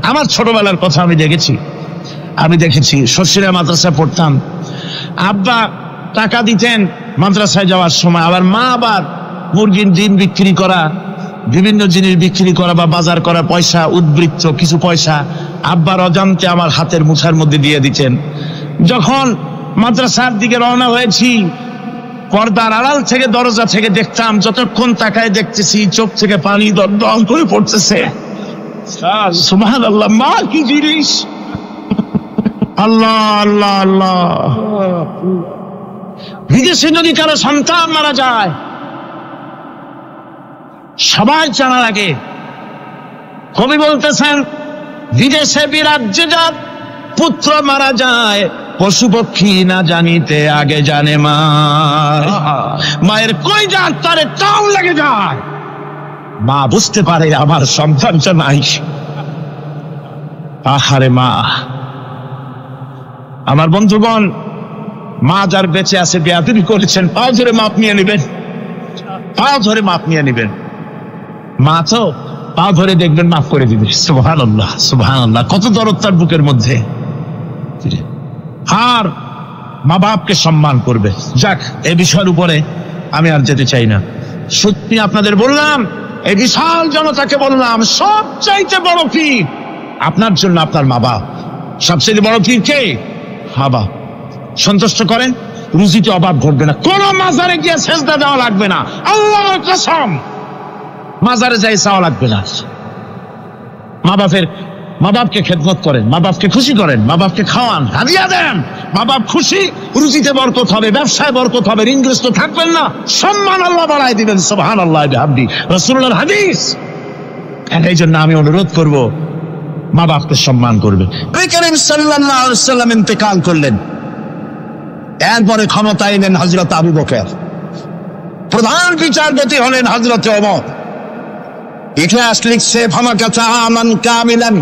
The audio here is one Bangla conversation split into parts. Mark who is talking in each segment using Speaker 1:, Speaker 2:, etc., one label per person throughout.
Speaker 1: আমার ছোটবেলার কথা আমি দেখেছি শ্বশুরের মাদ্রাসায় পড়তাম, আব্বা টাকা দিতেন মাদ্রাসায় যাওয়ার সময়, আবার মা আবার মুরগির ডিম বিক্রি করা, বিভিন্ন জিনিস বিক্রি করা বা বাজার করা পয়সা, উদ্বৃত্ত কিছু পয়সা আব্বার অজান্তে আমার হাতের মুঠার মধ্যে দিয়ে দিতেন। যখন মাদ্রাসার দিকে রওনা হয়েছি, পর্দার আড়াল থেকে দরজা থেকে দেখতাম, যতক্ষণ তাকায় দেখতেছি চোখ থেকে পানি দরদর করে পড়তেছে। সুবহানাল্লাহ, মা কি জিনিস! আল্লাহ আল্লাহ আল্লাহ। বিদেশে যদি কারো সন্তান মারা যায়, সবাই জানার আগে কবি বলতেছেন, বিদেশে বিরাজ্যে যার পুত্র মারা যায়, পশু পক্ষী না জানিতে আগে জানে মা। মায়ের কই যার তারে টান লেগে যায়, মা বুঝতে পারে আমার সন্তানটা নাই। আহারে মা! আমার বন্ধুগণ, মা যার বেঁচে আছে বেয়াদবি করেছেন, পাও ধরে মাপ নিয়ে নেবেন, পাও ধরে মাপ নিয়ে নেবেন। মা তো পা ধরে দেখবেন মাফ করে দিবে। সুবহানাল্লাহ সুবহানাল্লাহ, কত দরদ তার বুকের মধ্যে। আর মা বাপকে সম্মান করবে। যাক, এই বিষয়ের উপরে আমি আর যেতে চাই না। সত্যি আপনাদের বললাম, এই বিশাল জনতাকে বললাম, সবচাইতে বড় পীর আপনার জন্য আপনার মা বাপ। সবচেয়ে বড় পীর কে? মা বাপ। সন্তুষ্ট করেন, রুজিতে অভাব ঘটবে না, কোন মাজারে গিয়ে সেজদা দেওয়া লাগবে না, আল্লাহর কসম মাজারে যাই চাওয়া লাগবে না। মা বাপকে খেদমত করেন, মা বাপকে খুশি করেন, মা বাপকে খাওয়ান, হাদিয়া দেন, মা বাপ খুশি, রুজিতে বরকত হবে, ব্যবসায় বরকত হবে, ঋণগ্রস্ত থাকবেন না, সম্মান আল্লাহ বাড়ায় দিবেন। সুবহানাল্লাহ বিহামদি, রাসূলুল্লাহর হাদিস। এই জন্য আমি অনুরোধ করব, মা বাপকে সম্মান করবে। নবী করিম সাল্লাল্লাহু আলাইহি ওয়াসাল্লাম ইন্তেকাল করলেন, এরপরে ক্ষমতা এলেন হযরত আবু বকর, প্রধান বিচারপতি হলেন হযরত ওমর। ইতিহাস লিখছে, ফামাকাতা আমান কামিলান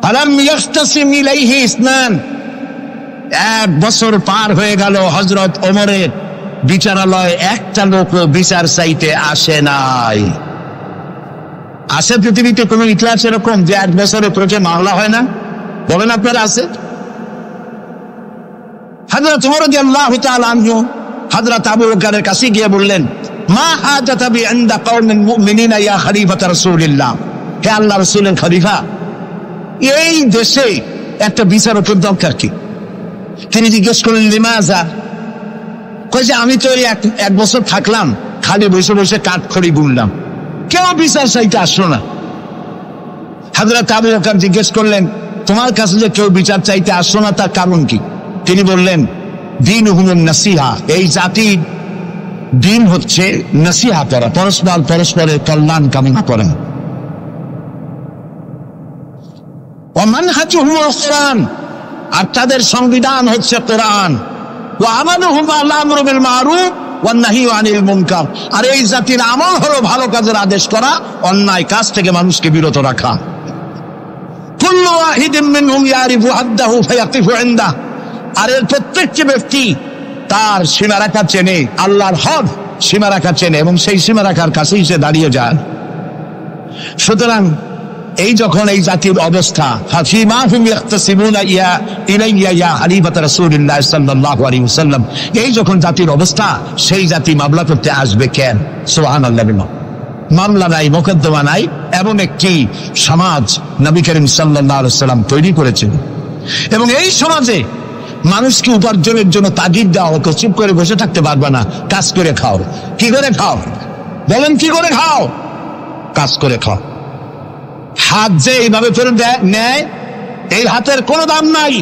Speaker 1: ফালাম ইয়াখতাসিম ইলাইহি ইসনান। 1 বছর পার হয়ে গেল, হযরত ওমরের বিচারালয়ে একটা লোক বিচার চাইতে আসে নাই। আছে পৃথিবীতে কোন ইতিহাস এরকম যে 1 বছরে প্রচুর মামলা হয় না? বলেন আপনারা, আছে? হযরত ওমর রাদিয়াল্লাহু তাআলা আনহু হযরত আবু বকরের কাছে গিয়ে বললেন, মা হাজাতা বি ইনদা কওমিন মুমিনিনা ইয়া খলিফাত রাসূলিল্লাহ। হে আল্লাহর রাসূলের খলিফা, এই দেশে একটা বিচারকের দরকার কি? তিনি জিজ্ঞেস করলেন, লিমাযা? কই যে আমি তো 1 বছর থাকলাম, খালি বসে বসে কাঠখড়ি গুনলাম, কেউ বিচার চাইতে আসলো না। হযরত আবু বকর জিজ্ঞেস করলেন, তোমার কাছে যে কেউ বিচার চাইতে আসলো না, তার কারণ কি? তিনি বললেন, দীনুহুমুন নাসিহা। এই জাতির দিন হচ্ছে নসিহা করা, পরস্পরের কল্যাণ কামনা করা। ওয়া মানহাজুহুমুল কুরআন, আর তাদের সংবিধান হচ্ছে কোরআন। ওয়া আমালুহুম আল আমরু বিল মারুফ ওয়ান নাহয়ু আনিল মুনকার, আর এই জাতির আমল হলো ভালো কাজের আদেশ করা, অন্যায় কাজ থেকে মানুষকে বিরত রাখা। কুল্লু ওয়াহিদিন মিনহুম ইয়ারিফু হাদ্দাহু ফায়াকিফু ইনদাহু, আর এর প্রত্যেকটি ব্যক্তি তার সীমারেখা চেনে, আল্লাহর হদ সীমারেখা চেনে, এবং সেই সীমারেখার কাছেই সে দাঁড়িয়ে যায়। সুতরাং এই যখন এই জাতির অবস্থা, ফাফিমা হুম ইয়াখতাসিমুনা ইলাইয়া ইয়া খলিফাত রাসূলিল্লাহ সাল্লাল্লাহু আলাইহি ওয়াসাল্লাম, এই যখন জাতির অবস্থা, সেই জাতি মামলা করতে আসবে কেন? সুবহানাল্লাহ। মামলা নাই, মোকদ্দমা নাই, এমন একটি সমাজ নবী করিম সাল্লাল্লাহু আলাইহি ওয়াসাল্লাম তৈরি করেছেন। এবং এই সমাজে মানুষকে উপার্জনের জন্য তাগিদ দেওয়া হতো, চুপ করে বসে থাকতে পারবে না, কাজ করে খাও। কি করে খাও? বলেন, কি করে খাও? কাজ করে খাও। হাত যে এইভাবে করে নেয়, এই হাতের কোনো দাম নাই,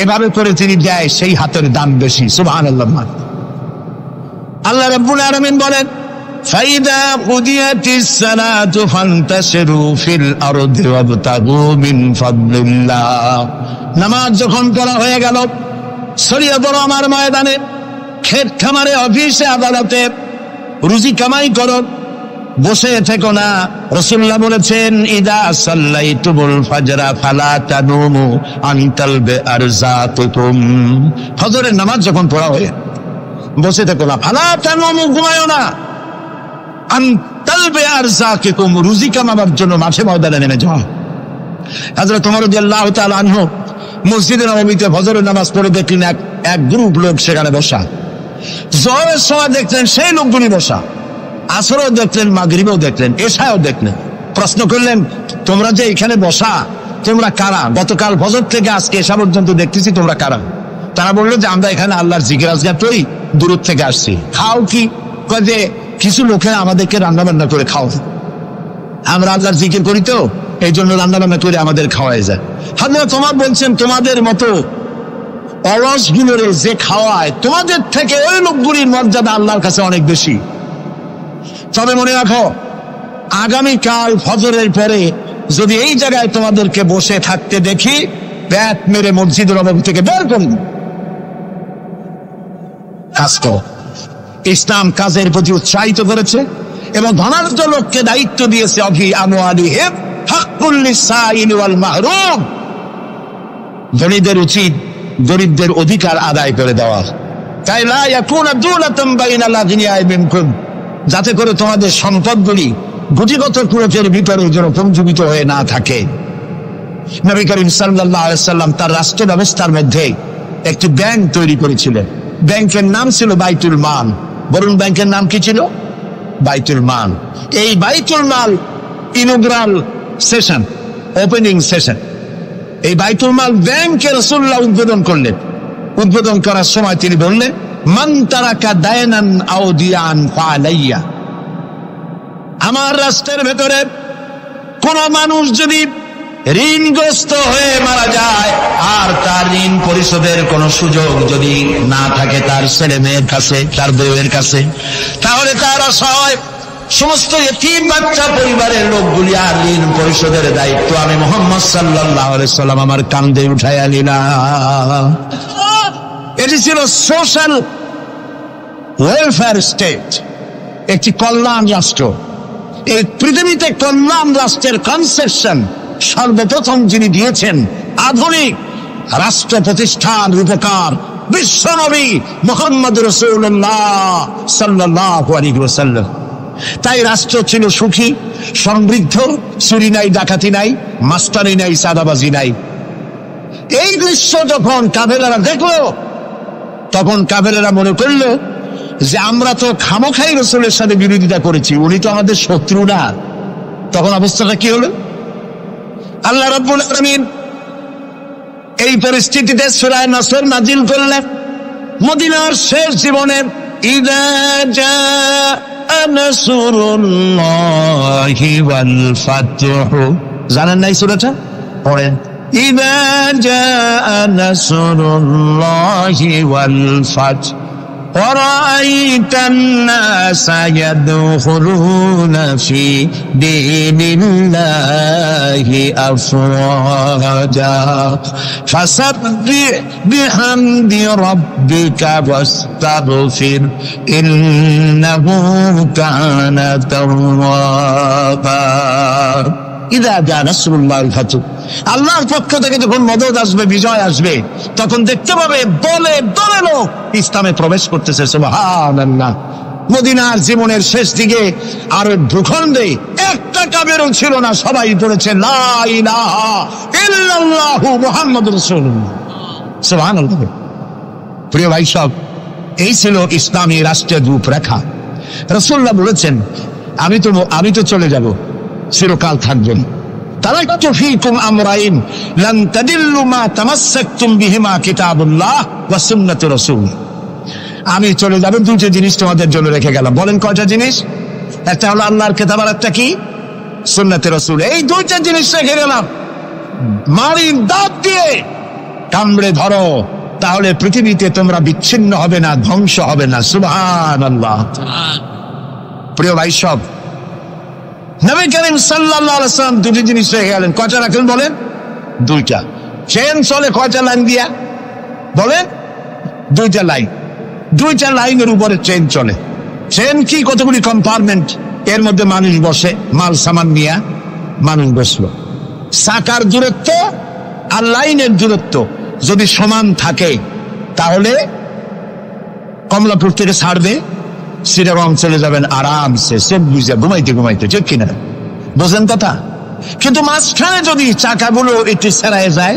Speaker 1: এভাবে করে তিনি দেয়, সেই হাতের দাম বেশি। সুবহানাল্লাহ। আল্লাহ রাব্বুল আলামিন বলেন, ফাইদা কুদিয়াতিস সালাতু ফান্তাশিরু ফিল আরদি ওয়াবতাগু মিন ফাদলিল্লাহ। নামাজ যখন পড়া হয়ে গেল, ছড়িয়ে পড়ো আমার ময়দানে, ক্ষেত খামারে, অফিসে, আদালতে, রুজি কামাই করো, বসে থেকো না। রাসূলুল্লাহ বলেছেন, ইদা সাল্লাইতুমুল ফাজরা ফালা তানুমু আন তালবে আরযাতুকুম। ফজরের নামাজ যখন পড়া হয়ে বসে থেকো না, ফালা তানুমু, ঘুমায়ো না, আন তালবে আরযাকুকুম, রুজি কামাবার জন্য মাঠে ময়দানে নেমে যাও। হযরত ওমর রাদিয়াল্লাহু তাআলা আনহু মসজিদে নববীতে ফজরের নামাজ পড়ে দেখলেন এক গ্রুপ লোক সেখানে বসা। জোহরের সময় দেখলেন সেই লোকগুলি বসা, আসরেও দেখলেন, মাগরিবেও দেখলেন, এশায়ও দেখলেন। প্রশ্ন করলেন, তোমরা যে এখানে বসা, তোমরা কারা? গতকাল ফজর থেকে আজকে এশা পর্যন্ত দেখতেছি, তোমরা কারা? তারা বললো যে আমরা এখানে আল্লাহর জিকির আজগার করি, দূর থেকে আসছি। খাও কি? যে কিছু লোকেরা আমাদেরকে রান্না বান্না করে খাও, আমরা আল্লাহর জিকির করি তো এই জন্য রান্না বান্না করে আমাদের খাওয়াই যায়। হযরত তোমার বলছেন, তোমাদের মতো অলসগুলোরে যে খাওয়ায়, তোমাদের থেকে ওই লোকগুলির মর্যাদা আল্লাহর কাছে অনেক বেশি। তবে মনে রাখো, আগামীকাল ফজরের পরে যদি এই জায়গায় তোমাদেরকে বসে থাকতে দেখি, ব্যাট মেরে মসজিদের নববী থেকে বের করে দিই। কাজ করো। ইসলাম কাজের প্রতি উৎসাহিত করেছে এবং ধনাঢ্য লোককে দায়িত্ব দিয়েছে, অফি আমওয়ালিহিম হাক্কুল লিসাইল ওয়াল মাহরুম। ধনীদের উচিত গরিবদের অধিকার আদায় করে দেওয়া, তাই লা ইয়াকুনা দুলাতাম বাইনাল আগনিয়াই মিনকুম, যাতে করে তোমাদের সম্পদগুলি গুটিগত কুরুচের ভিতরে যেন পঞ্জীবিত হয়ে না থাকে। নবী করিম সাল্লাল্লাহু আলাইহি সাল্লাম তার রাষ্ট্র ব্যবস্থার মধ্যে একটি ব্যাংক তৈরি করেছিলেন। ব্যাংকের নাম ছিল বাইতুল মাল। বরুণ ব্যাংকের নাম কি ছিল? বাইতুল মাল। এই বাইতুল মাল ইনগ্রাল সেশন, ওপেনিং সেশন, এই বাইতুল মাল ব্যাংকে রাসূলুল্লাহ উদ্বোধন করলেন। উদ্বোধন করার সময় তিনি বললেন, মান তারাকা দায়নান আও দিয়ান ফালাইয়া, আমার রাষ্ট্রের ভেতরে কোন মানুষ যদি ঋণগ্রস্ত হয়ে মারা যায় আর তার ঋণ পরিশোধের কোন সুযোগ যদি না থাকে তার ছেলে মেয়ের কাছে, তার বউয়ের কাছে, তাহলে তার অসহায় সমস্ত ইতিম বাচ্চা পরিবারের লোকগুলি আর ঋণ পরিশোধের দায়িত্ব আমি মুহাম্মদ সাল্লাল্লাহু আলাইহি সাল্লাম আমার কাঁধে উঠাইয়া নিলাম। এটি ছিল সোশ্যাল ওয়েলফেয়ার স্টেট, একটি কল্যাণ রাষ্ট্র। এই পৃথিবীতে কল্যাণ রাষ্ট্রের কনসেপশন সর্বপ্রথম যিনি দিয়েছেন, আধুনিক রাষ্ট্র প্রতিষ্ঠান রূপকার বিশ্বনবী মুহাম্মদ রাসূলুল্লাহ সাল্লাল্লাহু আলাইহি ওয়াসাল্লাম। তাই রাষ্ট্র ছিল সুখী, সমৃদ্ধ, চুরি নাই, ডাকাতি নাই, মাস্তানি নাই, চাঁদাবাজি নাই। এই দৃশ্য যখন কাফেরেরা দেখলো, তখন কাফেরেরা মনে করলো যে আমরা তো খামোখাই রাসূলের সাথে বিরোধিতা করেছি, উনি তো আমাদের শত্রু না। তখন অবস্থাটা কি হলো? আল্লাহ রাব্বুল আলামিন এই পরিস্থিতিতে সূরা নাসর নাজিল করলেন। মদিনার শেষ জীবনের ইযা জাআ নাসরুল্লাহি ওয়াল ফাতহু, জানেন না এই সূরাটা? পড়েন, ইযা জাআ নাসরুল্লাহি ওয়াল ফাতহু وَرَأَيْتَ النَّاسَ يَدْخُلُونَ فِي دِينِ اللَّهِ أَفْوَاجًا فَسَبِّحْ بِحَمْدِ رَبِّكَ وَاسْتَغْفِرْ إِنَّهُ كَانَ تَوَّابًا। ইযা জাআ নাসরুল্লাহিল ফাতহু, আল্লাহর পক্ষ থেকে যখন মদদ আসবে, বিজয় আসবে, তখন দেখতে পাবে দলে দলে লোক ইসলামে প্রবেশ করতেছে। সুবহানাল্লাহ। মদিনার জীবনের শেষ দিকে আরব ভূখণ্ডে একটা কাফেরও ছিল না, সবাই পড়েছে লা ইলাহা ইল্লাল্লাহু মুহাম্মাদুর রাসূলুল্লাহ। সুবহানাল্লাহ। প্রিয় ভাই সব, এই ছিল ইসলামী রাষ্ট্রের রূপরেখা। রাসূলুল্লাহ বলেছেন, আমি তো চলে যাব, চিরকাল থাকবেন। তারাকতু ফীকুম আমরাইন লান তাদিল্লু মা তামাসসাকতুম বিহিমা কিতাবুল্লাহ ওয়া সুন্নাতু রাসূল। আমি চলে যাব, দুটো জিনিস তোমাদের জন্য রেখে গেলাম। বলেন কয়টা জিনিস? একটা হলো আল্লাহর কিতাব, আর একটা কি? সুন্নাতে রাসূল। এই দুইটা জিনিস রেখে গেলাম। মারির দাঁত দিয়ে কামড়ে ধরো, তাহলে পৃথিবীতে তোমরা বিচ্ছিন্ন হবে না, ধ্বংস হবে না। সুবহানাল্লাহ। প্রিয় ভাই সব, নবী করিম সাল্লাল্লাহু আলাইহি ওয়াসাল্লাম দুটি জিনিস রেখে গেলেন। কয়টা রাখলেন বলেন? দুইটা। ট্রেন চলে কয়টা লাইন দিয়া? বলেন, দুইটা লাইন। দুইটা লাইনের উপরে ট্রেন চলে। ট্রেন কি? কতগুলি কম্পার্টমেন্ট, এর মধ্যে মানুষ বসে, মাল সামান নিয়ে মানুষ বসলো। চাকার দূরত্ব আর লাইনের দূরত্ব যদি সমান থাকে, তাহলে কমলাপুর থেকে ছাড়বে, সিরাগঞ্জ চলে যাবেন আরামসে, সব বুঝে ঘুমাইতে ঘুমাইতে। ঠিক কিনা? বোঝেন কথা? কিন্তু মাঝখানে যদি চাকাগুলো একটু সেরায় যায়,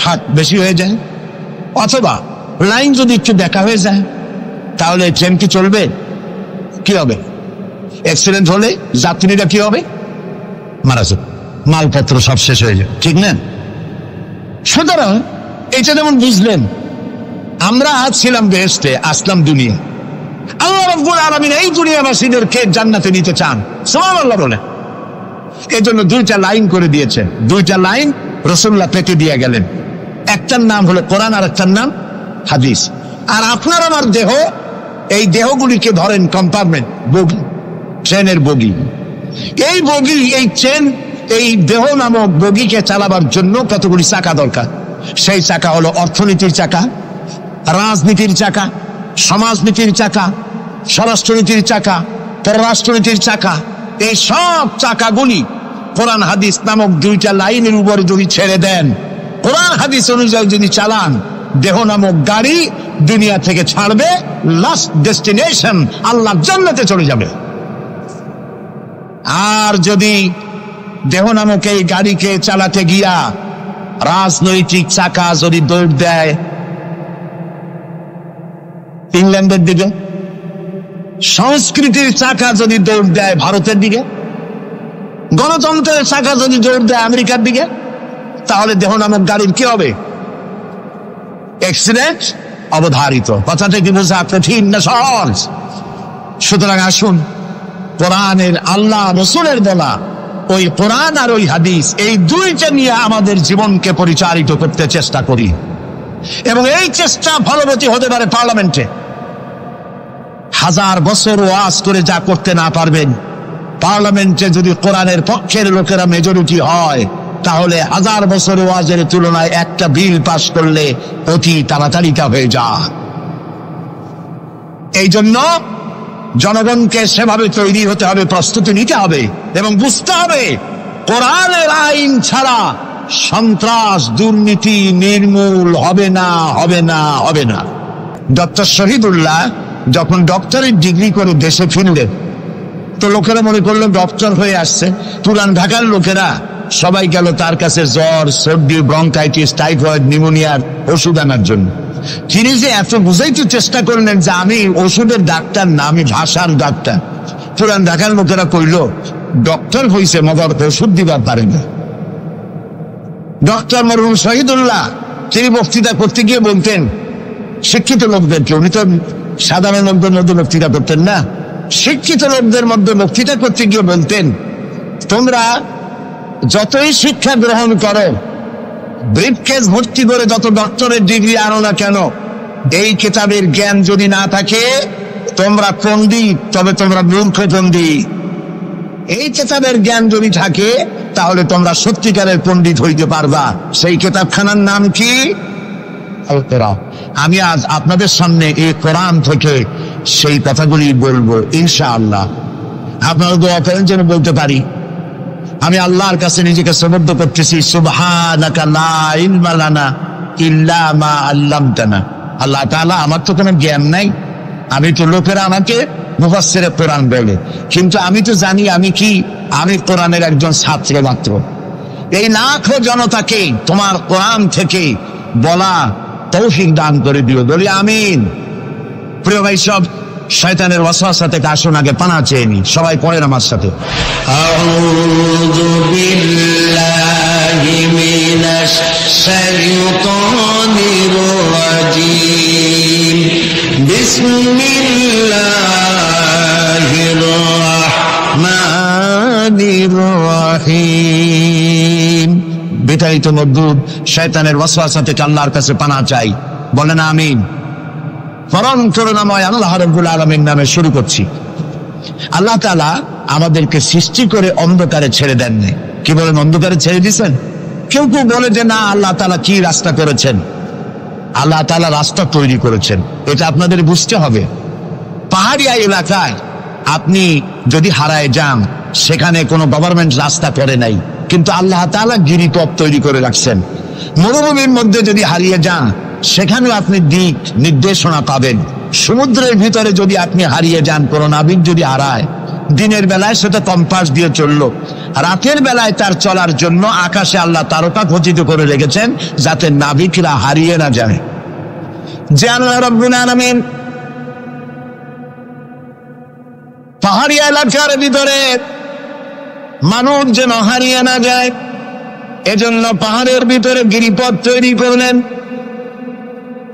Speaker 1: ফাট বেশি হয়ে যায়, অথবা লাইন যদি একটু দেখা হয়ে যায়, তাহলে ট্রেন কি চলবে? কি হবে? অ্যাক্সিডেন্ট হলে যাত্রীরা কি হবে? মারা যাবে, মালপত্র সব শেষ হয়ে যাবে, ঠিক না? সুতরাং এটা যেমন বুঝলেন, আমরা আজ ছিলাম বেহেশতে, আসলাম দুনিয়া। আল্লাহ রাব্বুল আলামিন এই দুনিয়াবাসীদেরকে জান্নাতে নিতে চান, সুবহানাল্লাহ বলে। এই জন্য দুইটা লাইন করে দিয়েছেন, দুইটা লাইন রাসূলুল্লাহ পেতে দিয়ে গেলেন। একটার নাম হলো কোরআন, আর একটার নাম হাদিস। আর আপনার আমার দেহ, এই দেহগুলিকে ধরেন কম্পার্টমেন্ট, বগি, ট্রেনের বগি। এই বগি, এই ট্রেন, এই দেহ নামক বগিকে চালাবার জন্য কতগুলি চাকা দরকার। সেই চাকা হলো অর্থনীতির চাকা, রাজনীতির চাকা, সমাজনীতির চাকা, স্বরাষ্ট্রনীতির চাকা, পররাষ্ট্রনীতির চাকা। এই সব চাকাগুলি কোরআন হাদিস নামক দুইটা লাইনের উপরে যদি ছেড়ে দেন, কোরআন হাদিস অনুযায়ী যদি চালান, দেহ নামক গাড়ি দুনিয়া থেকে ছাড়বে, লাস্ট ডেস্টিনেশন আল্লাহর জান্নাতে চলে যাবে। আর যদি দেহ নামক এই গাড়িকে চালাতে গিয়া রাজনৈতিক চাকা যদি দৌড় দেয় ইংল্যান্ডের দিকে, সংস্কৃতির চাকা যদি দৌড় দেয় ভারতের দিকে, গণতন্ত্রের চাকা যদি দৌড় দেয় আমেরিকার দিকে, তাহলে দেহ নামক গাড়ির কি হবে? অ্যাক্সিডেন্ট অবধারিত। কথাটা কি বোঝা কঠিন না সহজ? সুতরাং আসুন, কোরআনের, আল্লাহ রসুলের বলা ওই কোরআন আর ওই হাদিস, এই দুইটা নিয়ে আমাদের জীবনকে পরিচালিত করতে চেষ্টা করি। এবং এই চেষ্টা ফলবতী হতে পারে পার্লামেন্টে। 1000 বছর ওয়াজ করে যা করতে না পারবেন, পার্লামেন্টে যদি কোরআনের পক্ষের লোকেরা মেজরিটি হয়, তাহলে 1000 বছর ওয়াজের তুলনায় একটা বিল পাস করলে অতি তাড়াতাড়ি তা হয়ে যায়। এই জন্য জনগণকে সেভাবে তৈরি হতে হবে, প্রস্তুতি নিতে হবে এবং বুঝতে হবে কোরআনের আইন ছাড়া সন্ত্রাস, দুর্নীতি নির্মূল হবে না, হবে না, হবে না। ডক্টর শহীদুল্লাহ যখন ডক্টরের ডিগ্রি করে দেশে ফিরলেন, তো লোকেরা মনে করলো ডক্টর হয়ে আসছে। পুরান ঢাকার লোকেরা সবাই গেল তার কাছে জ্বর, সর্দি, ব্রঙ্কাইটিস, টাইফয়েড, নিউমোনিয়ার ওষুধ আনার জন্য। তিনি যে এত বুঝাইতে চেষ্টা করলেন যে আমি ওষুধের ডাক্তার না, আমি ভাষার ডাক্তার। পুরান ঢাকার লোকেরা কইল ডক্টর হইছে মগর ওষুধ দিবার পারে না। ডক্টর মরহুম শহীদুল্লাহ তিনি বক্তৃতা করতে গিয়ে বলতেন শিক্ষিত লোকদেরকে, উনি তো সাধারণ লোকদের মধ্যে বক্তৃতা করতেন না, শিক্ষিত লোকদের মধ্যে বক্তৃতা করতে গিয়ে বলতেন, তোমরা যতই শিক্ষা গ্রহণ করো, ব্রিফকেস ভর্তি করে যত ডক্টরের ডিগ্রি আনো না কেন, এই কিতাবের জ্ঞান যদি না থাকে তোমরা পণ্ডিত, তবে তোমরা মূর্খ পণ্ডিত। এই কিতাবের জ্ঞান যদি থাকে তাহলে তোমরা সত্যিকারের পণ্ডিত হইতে পারবা। সেই কিতাবখানার নাম কি? আল কোরআন। আমি আজ আপনাদের সামনে এই কোরআন থেকে সেই কথাগুলি বলবো ইনশাআল্লাহ। আপনারা দোয়া করেন যেন বলতে পারি। আমি আল্লাহর কাছে নিজেকে সমর্থ করতেছি, সুবহানাকা লা ইলমা লানা ইল্লা মা আল্লামতানা। আল্লাহ তাআলা, আমার তো কোনো জ্ঞান নাই, আমি তো লোকেরা আমাকে মুফাসসিরে কোরআন বলে, কিন্তু আমি তো জানি আমি কি, আমি কোরআনের একজন ছাত্র মাত্র। এই লাখো জনতাকে তোমার কোরআন থেকে বলা তৌফিক দান করে দিও, বলি আমিন। প্রিয় ভাই সব, শয়তানের ওয়াসওয়াসা থেকে আসুন আগে পানা চেয়ে নি। সবাই পড়েন আমার সাথে, আউযু বিল্লাহি মিনাশ শাইতানির রাজীম, বিসমিল্লাহির রাহমানির রাহিম। বিতাড়িত মজদুদ শয়তানের ওয়াসওয়াসা থেকে আল্লাহর কাছে পানা চাই, বলেন আমিন। পরম করুণাময় আল্লাহ রাব্বুল আলামিন নামে শুরু করছি। আল্লাহ তাআলা আমাদেরকে সৃষ্টি করে অন্ধকারে ছেড়ে দেননি। কি বলেন, অন্ধকারে ছেড়ে দিয়েছেন? কেউ কেউ বলে যে না, আল্লাহ তাআলা কি রাস্তা করেছেন? আল্লাহ তাআলা রাস্তা তৈরি করেছেন, এটা আপনাদের বুঝতে হবে। পাহাড়িয়া এলাকায় আপনি যদি হারায় যান, সেখানে কোনো গভর্নমেন্ট রাস্তা করে নাই, কিন্তু আল্লাহ তাআলা গিরিপথ তৈরি করে রাখছেন। মরুভূমির মধ্যে যদি হারিয়ে যান, সেখানেও আপনি দিক নির্দেশনা পাবেন। সমুদ্রের ভিতরে যদি আপনি হারিয়ে যান, কোনো নাবিক যদি হারায়, দিনের বেলায় সেটা কম্পাস দিয়ে চললো, রাতের বেলায় তার চলার জন্য আকাশে আল্লাহ তারকা খচিত করে রেখেছেন যাতে নাবিকরা হারিয়ে না যায়। যে আল্লাহ রাব্বুল আলামিন পাহাড়ি এলাকার ভিতরে মানুষ যেন হারিয়ে না যায়, এজন্য পাহাড়ের ভিতরে গিরিপথ তৈরি করলেন।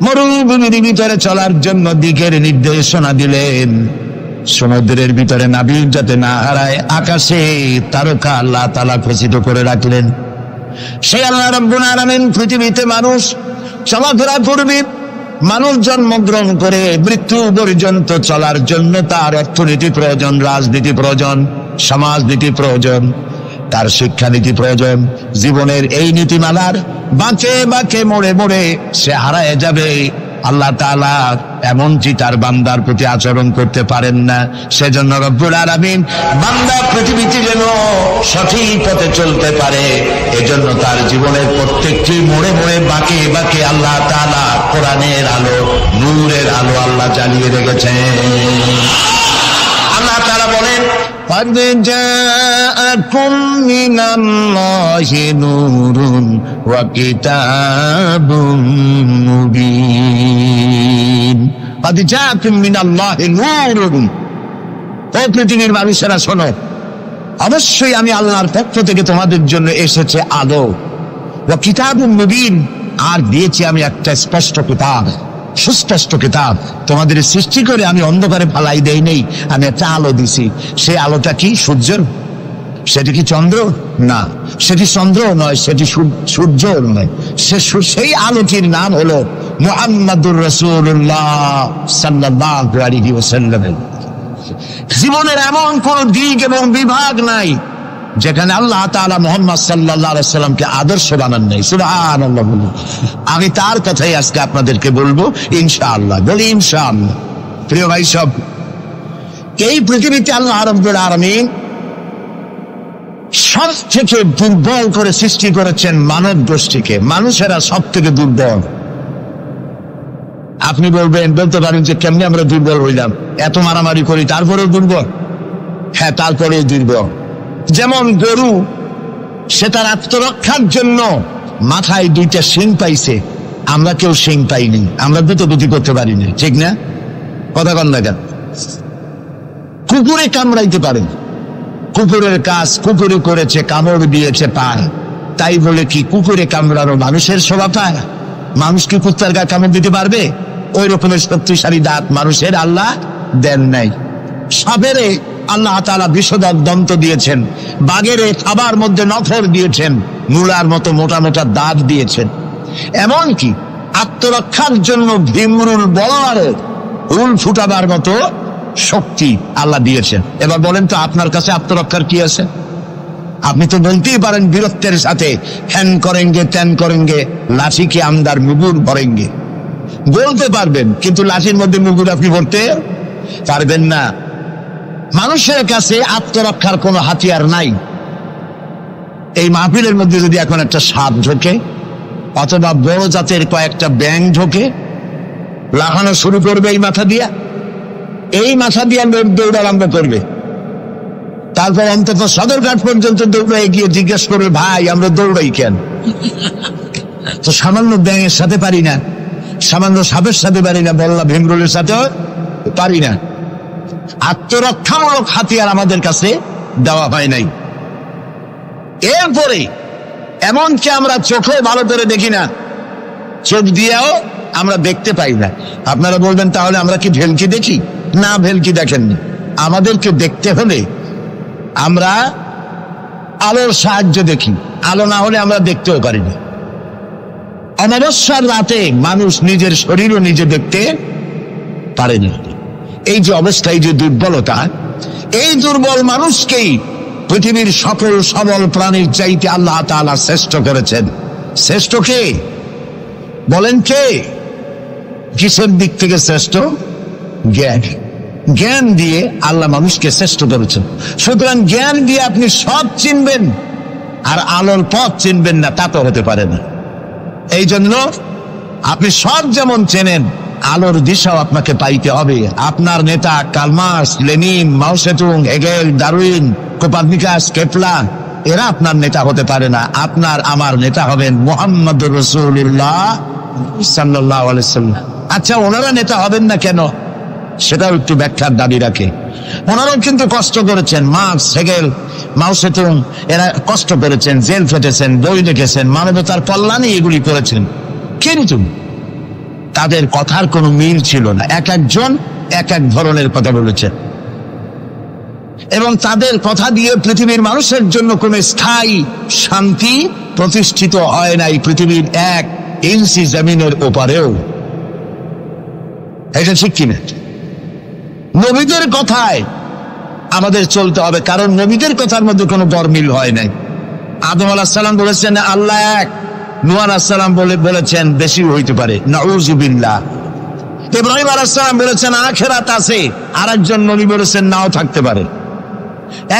Speaker 1: মরুভূমির ভিতরে চলার জন্য দিকের নির্দেশনা দিলেন। সমুদ্রের ভিতরে নাবিক যাতে না হারায় আকাশে তারকা আল্লাহ তাআলা খচিত করে রাখলেন। সেই আল্লাহ রাব্বুল আলামিন পৃথিবীতে মানুষ চলাফেরা করবে, মানুষ জন্মগ্রহণ করে মৃত্যু পর্যন্ত চলার জন্য তার অর্থনীতি প্রয়োজন, রাজনীতি প্রয়োজন, সমাজনীতি প্রয়োজন, তার শিক্ষানীতি প্রয়োজন। জীবনের এই নীতিমালার বাঁকে বাঁকে মোড়ে মোড়ে সে হারায় যাবে। আল্লাহ তাআলা এমনকি তার বান্দার প্রতি আচরণ করতে পারেন না। সেজন্য রব্বুল আলামিন বান্দা পৃথিবীতে যেন সঠিক পথে চলতে পারে, এজন্য তার জীবনের প্রত্যেকটি মোড়ে মোড়ে বাঁকে বাঁকে আল্লাহ তাআলা কোরআনের আলো, নূরের আলো আল্লাহ জ্বালিয়ে রেখেছেন। আল্লাহ তাআলা বলেন, قد جاءكم من الله نور وكتاب مبين قد جاءكم من الله نور। ও পৃথিবীর মানুষেরা শোনো, অবশ্যই আমি আল্লাহর পক্ষ থেকে তোমাদের জন্য এসেছে আলো, ওয়া কিতাবুম মুবিন, আর দিয়েছি আমি একটা স্পষ্ট কিতাব, সুস্পষ্ট কিতাব। তোমাদের সৃষ্টি করে আমি অন্ধকারে ফালাই দেই নেই, আমি একটা আলো দিছি। সেই আলোটা কি? সূর্যের? সেটি কি চন্দ্র? না, সেটি চন্দ্র নয়, সেটি সূর্য নয়। সেই আলোটির নাম হলো মুহাম্মাদুর রাসূলুল্লাহ সাল্লাল্লাহু আলাইহি ওয়াসাল্লাম। জীবনের এমন কোন দিক এবং বিভাগ নাই যেখানে আল্লাহ তাআলা মুহাম্মদ সাল্লাল্লাহু আলাইহি সাল্লামকে আদর্শ বানান নাই। সুবহানাল্লাহ। আমি তার কথাই আজকে আপনাদেরকে বলবো ইনশাআল্লাহ। বলি ইনশাআল্লাহ। প্রিয় ভাই সব, এই পৃথিবীতে আল্লাহ রাব্বুল আলামিন সব থেকে দুর্বল করে সৃষ্টি করেছেন মানব গোষ্ঠীকে। মানুষেরা সব থেকে দুর্বল। আপনি বলতে পারেন যে কেমনে আমরা দুর্বল হইলাম, এত মারামারি করি তারপরেও দুর্বল? হ্যাঁ, তারপরেও দুর্বল। যেমন গরু, সে তার আত্মরক্ষার জন্য মাথায় দুইটা শিং পাইছে, আমরা কেউ শিং পাইনি, আমরা দ্রুতগতি করতে পারিনি, ঠিক না? কথা কন না কেন? কুকুরে কামড়াইতে পারে, কুকুরের কাজ কুকুরে করেছে, কামড় দিয়েছে পায়, তাই বলে কি কুকুরে কামড়ানো মানুষের শোভা পায়? মানুষ কি কুত্তার গায়ে কামড় দিতে পারবে? ওই রকমের শক্তিশালী দাঁত মানুষের আল্লাহ দেন নাই। সাপেরে আল্লাহ তাআলা বিষধর দন্ত দিয়েছেন, বাঘেরে খাবার মধ্যে নখর দিয়েছেন, মূলার মতো মোটা মোটা দাঁত দিয়েছেন। এমনকি আত্মরক্ষার জন্য ভীমরুল বলারের রুল ফুটাবার মতো শক্তি আল্লাহ দিয়েছেন। এবার বলেন তো, আপনার কাছে আত্মরক্ষার কি আছে? আপনি তো বলতেই পারেন বীরত্বের সাথে, হ্যান করেঙ্গে ত্যান করেঙ্গে, লাঠি কে আমদার মুগুর ভরেঙ্গে, বলতে পারবেন, কিন্তু লাঠির মধ্যে মুগুর আপনি ভরতে পারবেন না। মানুষের কাছে আত্মরক্ষার কোনো হাতিয়ার নাই। এই মাহফিলের মধ্যে যদি এখন একটা সাপ ঢোকে অথবা বড় জাতের কয়েকটা ব্যাঙ ঢোকে, লাফানো শুরু করবে এই মাথা দিয়া লোক দৌড় আরম্ভ করবে। তারপর অন্তত সদরঘাট পর্যন্ত দৌড়াই গিয়ে জিজ্ঞেস করবে, ভাই আমরা দৌড়াই কেন? তো সামান্য ব্যাঙের সাথে পারি না, সামান্য সাপের সাথে পারি না, বললা ভীমরুলের সাথেও পারি না। আত্মরক্ষামূলক হাতিয়ার আমাদের কাছে দেওয়া হয় নাই। এরপরে এমনকি আমরা চোখে ভালো করে দেখি না, চোখ দিয়েও আমরা দেখতে পাই না। আপনারা বলবেন তাহলে আমরা কি ভেলকি দেখি? না, ভেলকি দেখেননি। আমাদেরকে দেখতে হলে আমরা আলোর সাহায্য দেখি, আলো না হলে আমরা দেখতেও পারি না। অমাবস্যার রাতে মানুষ নিজের শরীরও নিজে দেখতে পারে না। এই যে অবস্থা, এই যে দুর্বলতা, এই দুর্বল মানুষকেই পৃথিবীর সকল সবল প্রাণীর চাইতে আল্লাহ তাআলা শ্রেষ্ঠ করেছেন। শ্রেষ্ঠ কে বলেন? কে? কিসের দিক থেকে শ্রেষ্ঠ? জ্ঞান। জ্ঞান দিয়ে আল্লাহ মানুষকে শ্রেষ্ঠ করেছেন। সুতরাং জ্ঞান দিয়ে আপনি সব চিনবেন, আর আলোর পথ চিনবেন না, তা তো হতে পারে না। এই জন্য আপনি সব যেমন চেনেন, আলোর দিশাও আপনাকে পাইতে হবে। আপনার নেতা Karl Marx, Lenin, Mao Tsetung, Hegel, Darwin, Copernicus, Kepler এরা আপনার নেতা হতে পারে না। আপনার আমার নেতা হবেন মুহাম্মদুর রাসূলুল্লাহ সাল্লাল্লাহু আলাইহি ওয়াসাল্লাম। আচ্ছা, ওনারা নেতা হবেন না কেন? সেটাও একটু ব্যাখ্যার দাবি রাখে। ওনারাও কিন্তু কষ্ট করেছেন। মার্কস, হেগেল, মাও সেতুং এরা কষ্ট করেছেন, জেল খেটেছেন, বই লিখেছেন, মানবতার কল্যাণে এগুলি করেছেন। কিন্তু তাদের কথার কোনো মিল ছিল না। এক একজন এক এক ধরনের কথা বলেছেন এবং তাদের কথা দিয়ে পৃথিবীর মানুষের জন্য কোনো স্থায়ী শান্তি প্রতিষ্ঠিত হয় নাই পৃথিবীর 1 ইঞ্চি জমিনের ওপারেও। এটা ঠিক কিনা? নবীদের কথায় আমাদের চলতে হবে, কারণ নবীদের কথার মধ্যে কোনো গরমিল হয় নাই। আদম আলাইহিস সালাম বলেছেন আল্লাহ এক, নূহ আলাইহিস সালাম বলেছেন বেশি হইতে পারে, নাউযুবিল্লাহ। ইব্রাহিম আলাইহিস সালাম বলেছেন আখিরাত আছে, আরেকজন নবী বলেছেন নাও থাকতে পারে।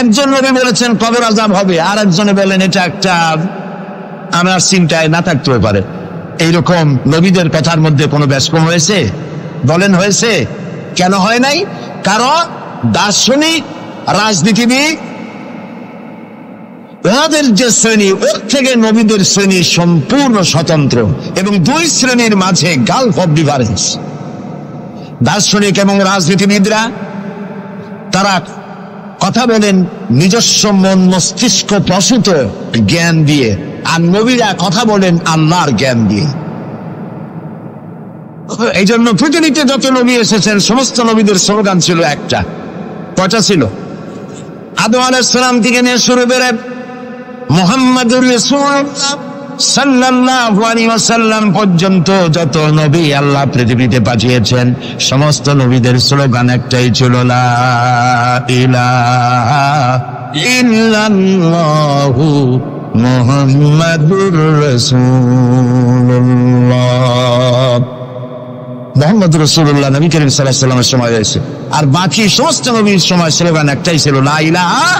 Speaker 1: একজন নবী বলেছেন কবর আযাব হবে, আরেকজনে বলেন এটা একটা আমার চিন্তায় না থাকতেও পারে। এইরকম নবীদের কথার মধ্যে কোনো ব্যস্কম হয়েছে? বলেন হয়েছে? কেন হয় নাই? কারণ দার্শনিক, রাজনীতিবিদ ওদের যে শ্রেণী, ওর থেকে নবীদের শ্রেণী সম্পূর্ণ স্বতন্ত্র এবং 2 শ্রেণীর মাঝে গালফ অফ ডিফারেন্স। দার্শনিক এবং রাজনীতিবিদরা তারা কথা বলেন নিজস্ব মন মস্তিষ্ক প্রসূত জ্ঞান দিয়ে, আর নবীরা কথা বলেন আল্লাহর জ্ঞান দিয়ে। এই জন্য পৃথিবীতে যত নবী এসেছেন সমস্ত নবীদের স্লোগান ছিল একটা। কয়টা ছিল? আদম আলাইহিস সালাম থেকে নিয়ে শুরু করে মুহাম্মাদুর রাসূলুল্লাহ সাল্লাল্লাহু আলাইহি ওয়াসাল্লাম পর্যন্ত যত নবী আল্লাহ পৃথিবীতে পাঠিয়েছেন সমস্ত নবীদের স্লোগান একটাই ছিল, লা ইলাহা ইল্লাল্লাহু মুহাম্মাদুর রাসূলুল্লাহ। মুহাম্মদ রাসূলুল্লাহ নবী করিম সাল্লাল্লাহু আলাইহি ওয়াসাল্লামের সময় হয়েছে, আর বাকি সমস্ত নবীর সময় স্লোগান একটাই ছিল, লা ইলাহা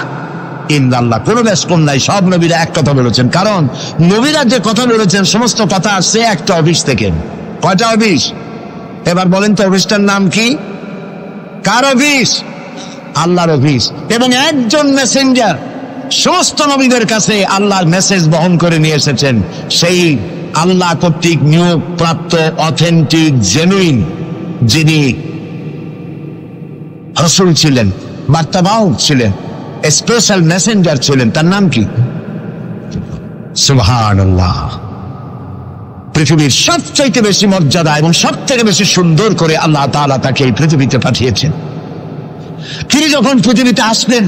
Speaker 1: ইল্লাল্লাহ। কোনো ব্যস্কম নাই, সব নবীরা এক কথা বলেছেন। কারণ নবীরা যে কথা বলেছেন সমস্ত কথা আসছে একটা অফিস থেকে। কয়টা অফিস? এবার বলেন তো অফিসটার নাম কি? কার অফিস? আল্লাহর অফিস। এবং একজন মেসেঞ্জার সমস্ত নবীদের কাছে আল্লাহর মেসেজ বহন করে নিয়ে এসেছেন, সেই আল্লাহ কর্তৃক নিয়োগ প্রাপ্ত অথেন্টিক জেনুইন যিনি রাসূল ছিলেন, বার্তাবাহক ছিলেন, স্পেশাল মেসেঞ্জার ছিলেন, তার নাম কি? সুবহানাল্লাহ। পৃথিবীর সবচাইতে বেশি মর্যাদা এবং সব থেকে বেশি সুন্দর করে আল্লাহ তাআলা তাকে এই পৃথিবীতে পাঠিয়েছেন। তিনি যখন পৃথিবীতে আসলেন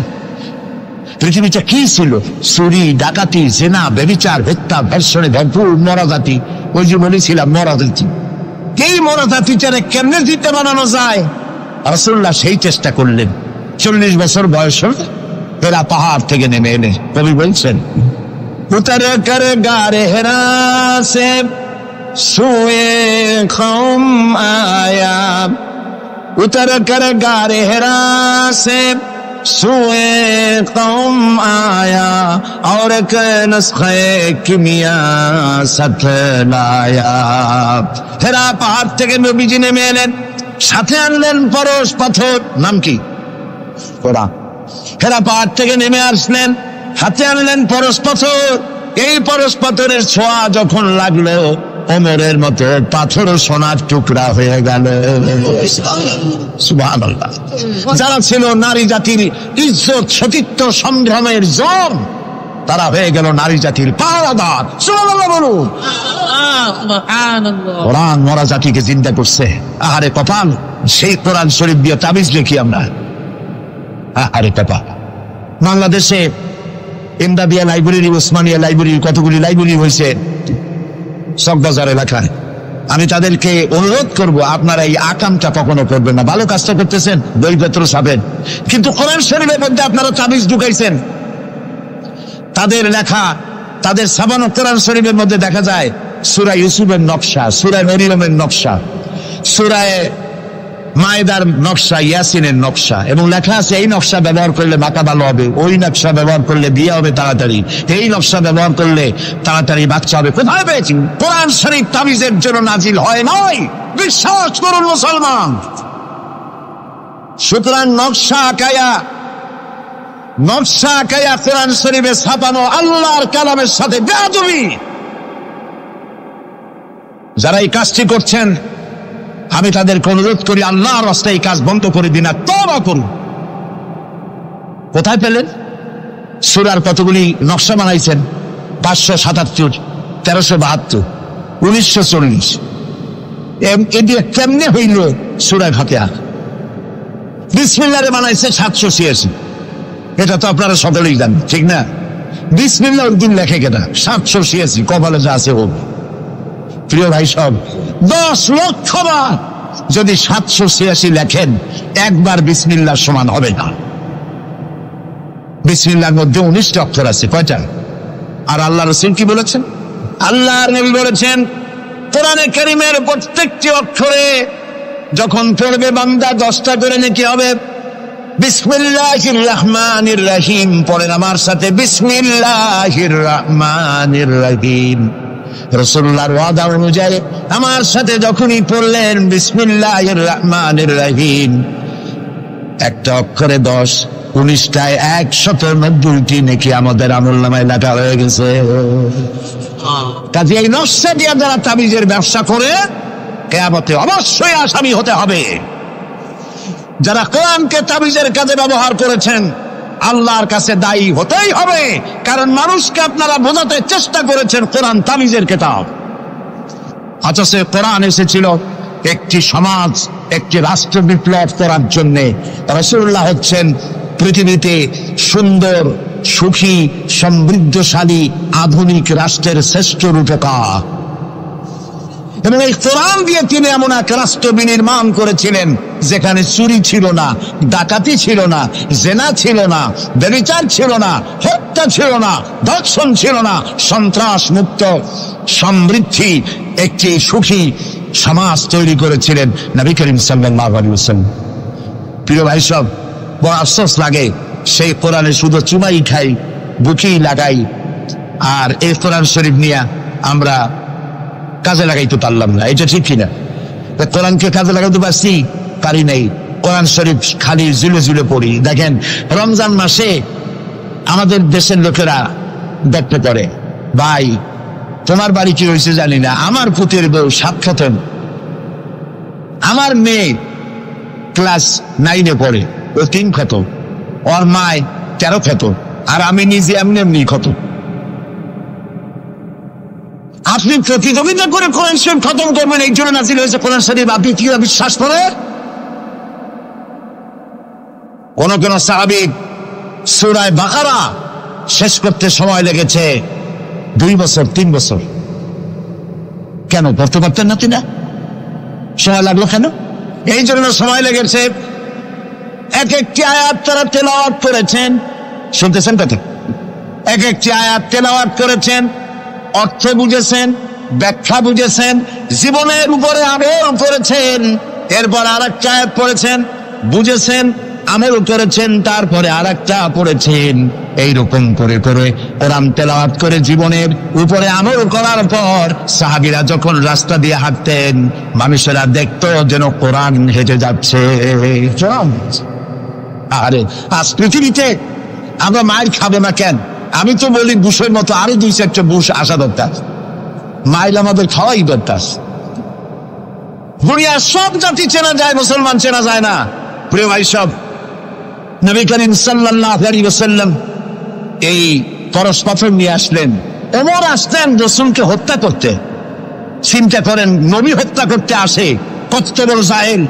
Speaker 1: পৃথিবীটা কি ছিল? চুরি, ডাকাতি, জিনা, ব্যভিচার, হত্যা, ধর্ষণে ভরপুর মরা জাতি। ওই যে বলেছিলাম মরা জাতি। এই মরা জাতিটারে কেমনে জিতে বানানো যায়? রাসূলুল্লাহ সেই চেষ্টা করলেন। 40 বছর বয়স এরা পাহাড় থেকে নেমে এলে কবি বলছেন, উতর কর গারে হেরা সে সুয়ে কওম আয়া, উতর কর গারে হেরা সে সুয়ে কওম আয়া, और एक नुस्खे किमिया साथ लाया। হেরা পাহাড় থেকে নবীজি নেমে এলেন, সাথে আনলেন পরশ পাথর। নাম কি? কোরআন। হেরা পাহাড় থেকে নেমে আসলেন, হাতে আনলেন পরশ পাথর। এই পরশ পাথরের ছোঁয়া যখন লাগলো ওমরের মতো পাথর সোনার টুকরা হয়ে গেল। সুবহানাল্লাহ। যারা ছিল নারী জাতির ইজ্জত, সতীত্ব, সংগ্রামের জম, তারা হয়ে গেল নারী জাতির পাহারাদার। সুবহানাল্লাহ বলুন। কোরআন মরা জাতিকে জিন্দা করছে। আহারে কপাল, সেই কোরআন শরীফ দিয়ে তাবিজ লিখি আমরা। আরে কপাল। বাংলাদেশে এমদাদিয়া লাইব্রেরি, ওসমানিয়া লাইব্রেরি, কতগুলি লাইব্রেরি হয়েছে চকবাজার এলাকায়। আমি তাদেরকে অনুরোধ করব আপনারা এই আকামটা কখনো করবেন না। ভালো কাজটা করতেছেন, বইপত্র ছাপেন, কিন্তু কোরআন শরীফের মধ্যে আপনারা তাবিজ ঢুকাইছেন। তাদের লেখা, তাদের ছাপানো কোরআন শরীফের মধ্যে দেখা যায় সূরা ইউসুফের নকশা, সূরা মরিয়মের নকশা, সূরা মায়েদার নকশা, ইয়াসিনের নকশা, এবং লেখা আছে এই নকশা ব্যবহার করলে বাঁকা ভালো হবে, ওই নকশা ব্যবহার করলে বিয়ে হবে তাড়াতাড়ি, এই নকশা ব্যবহার করলে তাড়াতাড়ি বাচ্চা হবে। কোথায় পেয়েছি? কোরআন শরীফ তাবিজের জন্য নাজিল হয় নয়, বিশ্বাস করুন মুসলমান। সুতরাং নকশা আঁকায়া কোরআন শরীফে ছাপানো আল্লাহর কালামের সাথে বেয়াদবি। যারা এই কাজটি করছেন আমি তাদেরকে অনুরোধ করি, আল্লাহর রাস্তায় এই কাজ বন্ধ করে দিন, আর তওবা করুন। কোথায় পেলেন? সূরার কতগুলি নকশা বানাইছেন? 577, 1372, 1940। এটি কেমনে হইল সূরা ফাতিহা? বিসমিল্লাহরে বানাইছে 786। এটা তো আপনারা সকলেই জানেন, ঠিক না? বিসমিল্লাহ উর্দু লেখে কেনা 786, কপালে যা আছে হোক। প্রিয় ভাই সব, 10 লক্ষ বার যদি 786 লেখেন, একবার বিসমিল্লাহ সমান হবে না। বিসমিল্লাহর মধ্যে 19টা অক্ষর আছে, কয়টা? আর আল্লাহ রাসূল কি বলেছেন? আল্লাহর নবী বলেছেন, কোরআনে কারীমের প্রত্যেকটি অক্ষরে যখন পড়বে বান্দা 10টা করে নেকি হবে। বিসমিল্লাহির রহমানির রহিম পড়েন আমার সাথে, বিসমিল্লাহির রহমানির রহিম। রাসূলুল্লাহর ওয়াদা অনুযায়ী আমার সাথে যখনই পড়লেন বিসমিল্লাহির রহমানির রহিম, একটা অক্ষরে 10, 19টায় 190টি নেকি আমাদের আমলনামায় লেখা হয়ে গেছে। কাজে এই নকশা দিয়ে যারা তাবিজের ব্যবসা করে, কিয়ামতে অবশ্যই আসামি হতে হবে। যারা কোরআনকে তাবিজের কাজে ব্যবহার করেছেন, আল্লাহর কাছে দায়ী হতেই হবে। কারণ মানুষকে আপনারা বোঝাতে চেষ্টা করেছেন কোরআন তাবিজের কিতাব। অথচ কোরআন এসেছিল একটি সমাজ, একটি রাষ্ট্র বিপ্লব করার জন্য। রাসূলুল্লাহ হচ্ছেন পৃথিবীতে সুন্দর, সুখী, সমৃদ্ধশালী আধুনিক রাষ্ট্রের শ্রেষ্ঠ রূপকার। এবং এই কোরআন দিয়ে তিনি এমন এক রাষ্ট্র বিনির্মাণ করেছিলেন যেখানে চুরি ছিল না, ডাকাতি ছিল না, জেনা ছিল না, ব্যভিচার ছিল না, হত্যা ছিল না, ধর্ষণ ছিল না, সন্ত্রাস মুক্ত সমৃদ্ধি একটি সুখী সমাজ তৈরি করেছিলেন নবী করিম সাল্লাল্লাহু আলাইহি ওয়াসাল্লাম। প্রিয় ভাই সব, বড় আফসোস লাগে সেই কোরআনে শুধু চুমাই খাই, বুকেই লাগাই, আর এই কোরআন শরীফ নিয়ে আমরা কাজে লাগাইতে পারলাম না। এটা ঠিক কিনা? কোরআনকে কাজে লাগাইতে পারছি? পারি নাই। কোরআন শরীফ খালি ঝুলে ঝুলে পড়ি। দেখেন, রমজান মাসে আমাদের দেশের লোকেরা দেখতে করে, ভাই তোমার বাড়ি কি হয়েছে জানি না, আমার পুতের বউ 7 খতম, আমার মেয়ে ক্লাস 9-এ পড়ে, ও 3 খতম, ওর মায় 13 খতম, আর আমি নিজে এমনি এমনি খতম। আপনি প্রতিযোগিতা করে কোরআন শরীফ খতম করবেন, এই জন্য নাযিল হয়েছে কোরআন শরীফ। আপনি কি বিশ্বাস করেন? কোন কোন সাহাবী সূরা বাকারা শেষ করতে সময় লেগেছে 2 বছর, 3 বছর। কেন পড়তে পারতেন না? তিনি সময় লাগলো কেন? এই জন্য সময় লেগেছে, এক একটি আয়াত তারা তেলাওয়াত করেছেন। শুনতেছেন কথা? এক একটি আয়াত তেলাওয়াত করেছেন, অর্থ বুঝেছেন, ব্যাখ্যা বুঝেছেন, জীবনের উপরে আমল করেছেন। এরপর আরেকটা আয়াত পড়েছেন, বুঝেছেন, আমল করেছেন, তারপরে আরেকটা পড়েছেন। এইরকম করে করে কোরআন তেলাওয়াত করে জীবনের উপরে আমল করার পর সাহাবীরা যখন রাস্তা দিয়ে হাঁটতেন, মানুষেরা দেখতো যেন কোরআন হেঁটে যাচ্ছে। আরে আজ পৃথিবীতে আমরা মায়ের খাবো না কেন? আমি তো বলি বুশের মতো আরো 2-4টা বুশ আসা দরকার। মাইল আমাদের খাওয়াই দরকার। দুনিয়ার সব জাতি চেনা যায়, মুসলমান চেনা যায় না। প্রিয় ভাই সব, নবী করিম সাল্লাল্লাহু আলাইহি ওয়াসাল্লাম এই পরশ পাথর নিয়ে আসলেন। ওমর আসতেন রাসূলকে হত্যা করতে। চিন্তা করেন, নবী হত্যা করতে আসে, কত বড় জাহেল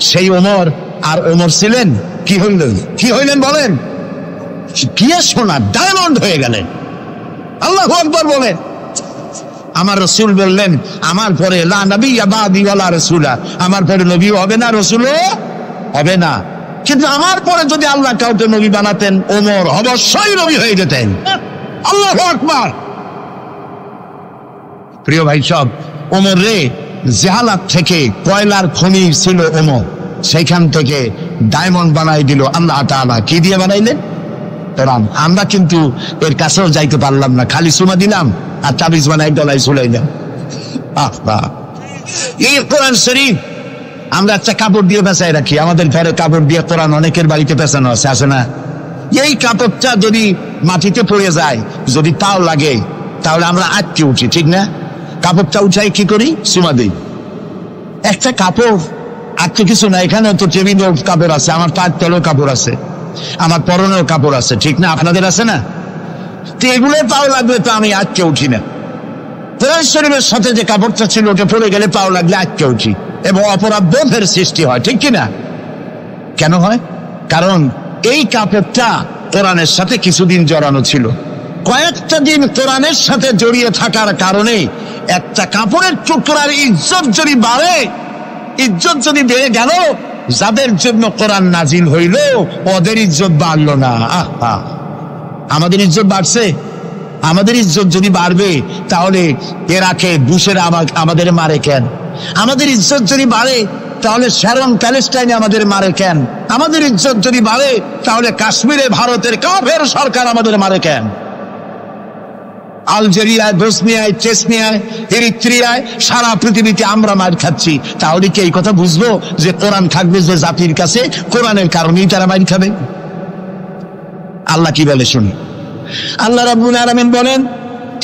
Speaker 1: সেই ওমর। আর ওমর ছিলেন কি হইলেন বলেন? কি সোনা ডায়মন্ড হয়ে গেলেন। আল্লাহু আকবার বলেন। আমার রাসূল বললেন, আমার পরে লা নাবিয়্যা বা'দি ওয়ালা রাসূলা, আমার পরে নবীও হবে না, রাসূলও হবে না। কিন্তু আমার পরে যদি আল্লাহ কাউকে নবী বানাতেন, ওমর অবশ্যই নবী হয়ে যেতেন। আল্লাহু আকবার। প্রিয় ভাই সব, ওমর রে জেহালাত থেকে কয়লার খনি ছিল ওমর, সেইখান থেকে ডায়মন্ড বানাই দিল আল্লাহ তাআলা। কি দিয়ে বানাইলেন? কোরআন। আমরা কিন্তু এর কাছেও যাইতে পারলাম না, খালি চুমা দিলাম আর তাবিজ বানাই গলায় ঝুলাইলাম। এই কোরআন শরীফ আমরা একটা কাপড় দিয়ে পেঁচাই রাখি, আমাদের ঘরে কাপড় দিয়ে কোরআন অনেকের বাড়িতে পেঁচানো আছে, আছে না? এই কাপড়টা যদি মাটিতে পড়ে যায়, যদি তাও লাগে, তাহলে আমরা আটকে উঠি, ঠিক না? কাপড়টা উঠাই কি করি? চুমা দিই। একটা কাপড় আটকে কিছু না, এখানে তো টেবিলেও কাপড় আছে, আমার পায়ের তলেও কাপড় আছে, আমার পরনেও কাপড় আছে, ঠিক না? আপনাদের আছে না? তো এগুলো পাও লাগবে তো আমি আটকে উঠি না। কোরআন শরীফের সাথে যে কাপড়টা ছিল ওটা পড়ে গেলে পাও লাগলে আটকে উঠি এবং অপরাধ বোধের সৃষ্টি হয়, ঠিক কিনা? কেন হয়? কারণ এই কাপড়টা কোরআনের সাথে কিছুদিন জড়ানো ছিল। কয়েকটা দিন কোরআনের সাথে জড়িয়ে থাকার কারণে একটা কাপড়ের টুকরার ইজ্জত যদি বাড়ে, ইজ্জত যদি বেড়ে গেল, যাদের জন্য কোরআন নাজিল হইল ওদের ইজ্জত বাড়লো না। আমাদের ইজ্জত বাড়ছে। আমাদের ইজ্জত যদি বাড়বে তাহলে ইরাকে বুশেরা আমাদের মারে কেন? আমাদের ইজ্জত যদি বাড়ে তাহলে শ্যারন প্যালেস্টাইনে আমাদের মারে কেন? আমাদের ইজ্জত যদি বাড়ে তাহলে কাশ্মীরে ভারতের কাফের সরকার আমাদের মারে কেন? আলজেরিয়ায়, বসনিয়ায়, চেচনিয়ায়, এরিত্রিয়ায়, সারা পৃথিবীতে আমরা মার খাচ্ছি। তাহলে কি এই কথা বুঝবো যে কোরআন থাকবে যে জাতির কাছে, কোরআনের কারণেই তারা মার খাবে? আল্লাহ কি বলে শুনি। আল্লাহ রাব্বুল আলামিন বলেন,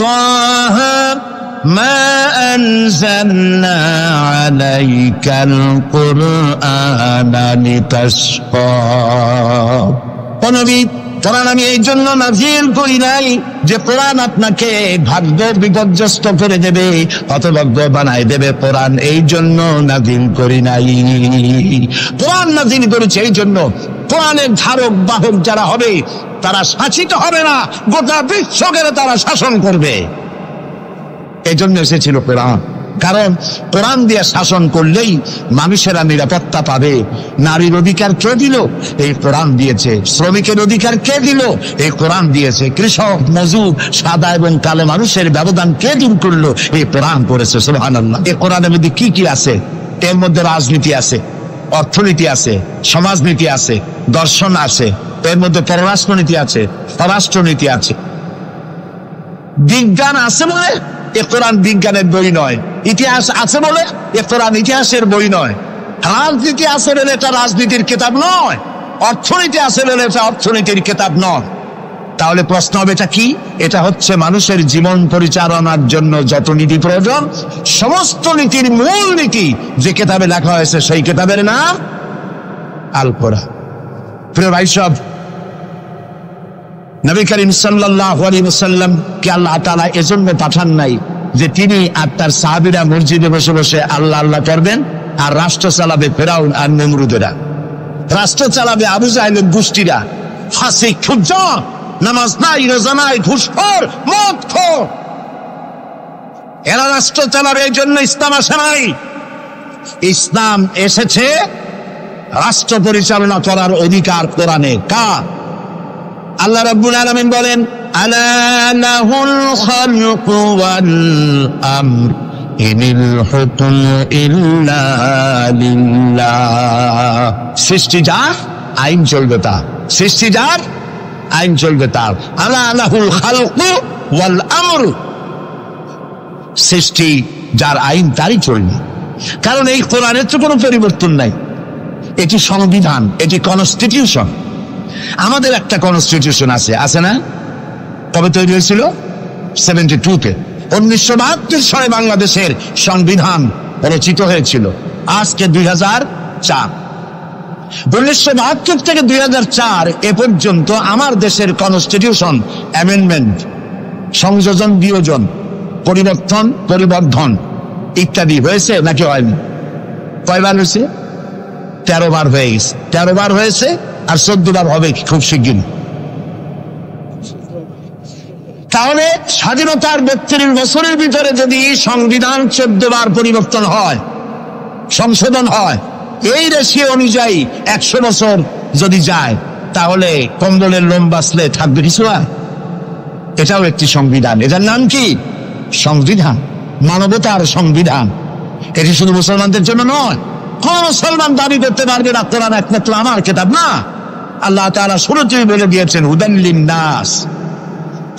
Speaker 1: তাহা মা আনজালনা আলাইকাল কুরআনা লিতাশকা। ও নবী, কোরআন আমি এই জন্য নাজিল করি নাই যে কোরআন আপনাকে ভাগ্য বিপর্যস্ত করে দেবে, হতভাগ্য বানায় দেবে। কোরআন এই জন্য নাজিল করি নাই। কোরআন নাজিল করেছে এই জন্য কোরআনের ধারক বাহক যারা হবে তারা শাসিত হবে না, গোটা বিশ্বকে তারা শাসন করবে। এই জন্য এসেছিল কোরআন। কারণ কোরআন দিয়ে শাসন করলেই মানুষেরা নিরাপত্তা পাবে। নারীর অধিকার কে দিল? এই কোরআন দিয়েছে। শ্রমিকের অধিকার কে দিল? এই কোরআন দিয়েছে। কৃষক, মজুর, সাদা এবং কালো মানুষের ব্যবধান কে দূর করলো? এই কোরআন করেছে। সুবহানাল্লাহ। এই কোরআনের মধ্যে কি কি আছে? এর মধ্যে রাজনীতি আছে, অর্থনীতি আছে, সমাজনীতি আছে, দর্শন আছে, এর মধ্যে পররাষ্ট্রনীতি আছে, স্বরাষ্ট্রনীতি আছে। বিজ্ঞান আছে বলে এ কোরআন বিজ্ঞানের বই নয়। ইতিহাস আছে বলে এ কোরআন ইতিহাসের বই নয়। রাজনীতি আছে বলে এটা রাজনীতির কিতাব নয়। অর্থনীতি আছে বলে এটা অর্থনীতির কিতাব নয়। তাহলে প্রশ্ন হবে এটা কি? এটা হচ্ছে মানুষের জীবন পরিচালনার জন্য যত নীতি প্রয়োজন, সমস্ত নীতির মূল নীতি যে কিতাবে লেখা হয়েছে সেই কিতাবের নাম আল কোরআন। প্রিয় ভাই সব, নবী করিম সাল্লাল্লাহু আলাইহি ওয়াসাল্লাম কে আল্লাহ তাআলা এজন্য পাঠান নাই যে তিনি আর তার সাহাবীরা মসজিদে বসে বসে আল্লাহ আল্লাহ করবেন আর রাষ্ট্র চালাবে ফেরাউন আর নমরুদেরা, রাষ্ট্র চালাবে আবু জাহেলের গোষ্ঠীরা, ফাসিক, ফুজ্জার, নামাজ নাই, রোজা নাই, ঘুষখোর, মদখোর, এরা রাষ্ট্র চালাবে। এই জন্য ইসলাম আসে নাই। ইসলাম এসেছে রাষ্ট্র পরিচালনা করার অধিকার কোরআনে কার? আল্লাহ রাব্বুল আলামিন বলেন, আলা লাহুল খালকু ওয়াল আমর ইনিল হুকমু ইল্লা লিল্লাহ। সৃষ্টি যার, আইন চলবে তার। সৃষ্টি যার, আইন চলবে তার। আলা লাহুল খালকু ওয়াল আমর, সৃষ্টি যার, আইন তারই চলবে। কারণ এই কোরআনের তো কোনো পরিবর্তন নাই। এটি সংবিধান, এটি কনস্টিটিউশন। আমাদের একটা কনস্টিটিউশন আছে, আছে না? কবে তৈরি হয়েছিল? 72-তে। 1972 সালে বাংলাদেশের সংবিধান রচিত হয়েছিল। আজকে 2004। 1972 থেকে 2004 এ পর্যন্ত আমার দেশের কনস্টিটিউশন অ্যামেন্ডমেন্ট, সংযোজন, বিয়োজন, পরিবর্তন, পরিবর্ধন ইত্যাদি হয়েছে নাকি হয়নি? কয়বার হয়েছে? 13 বার হয়ে গেছে। 13 বার হয়েছে আর 14 বার হবে খুব শিগগির। তাহলে স্বাধীনতার 32 বছরের ভিতরে যদি সংবিধান 14 বার পরিবর্তন হয়, সংশোধন হয়, এই রেশিও অনুযায়ী 100 বছর যদি যায়, তাহলে কম্বলের লোম বাঁচলে থাকবে কিছু? এটাও একটি সংবিধান। এটার নাম কি? সংবিধান, মানবতার সংবিধান। এটি শুধু মুসলমানদের জন্য নয়, কোন মুসলমান দাবি করতে পারবে না কোরআন একমাত্র আমার কিতাব না। আল্লাহ তাআলা শুরুতেই বলে দিয়েছেন হুদাল লিন-নাস,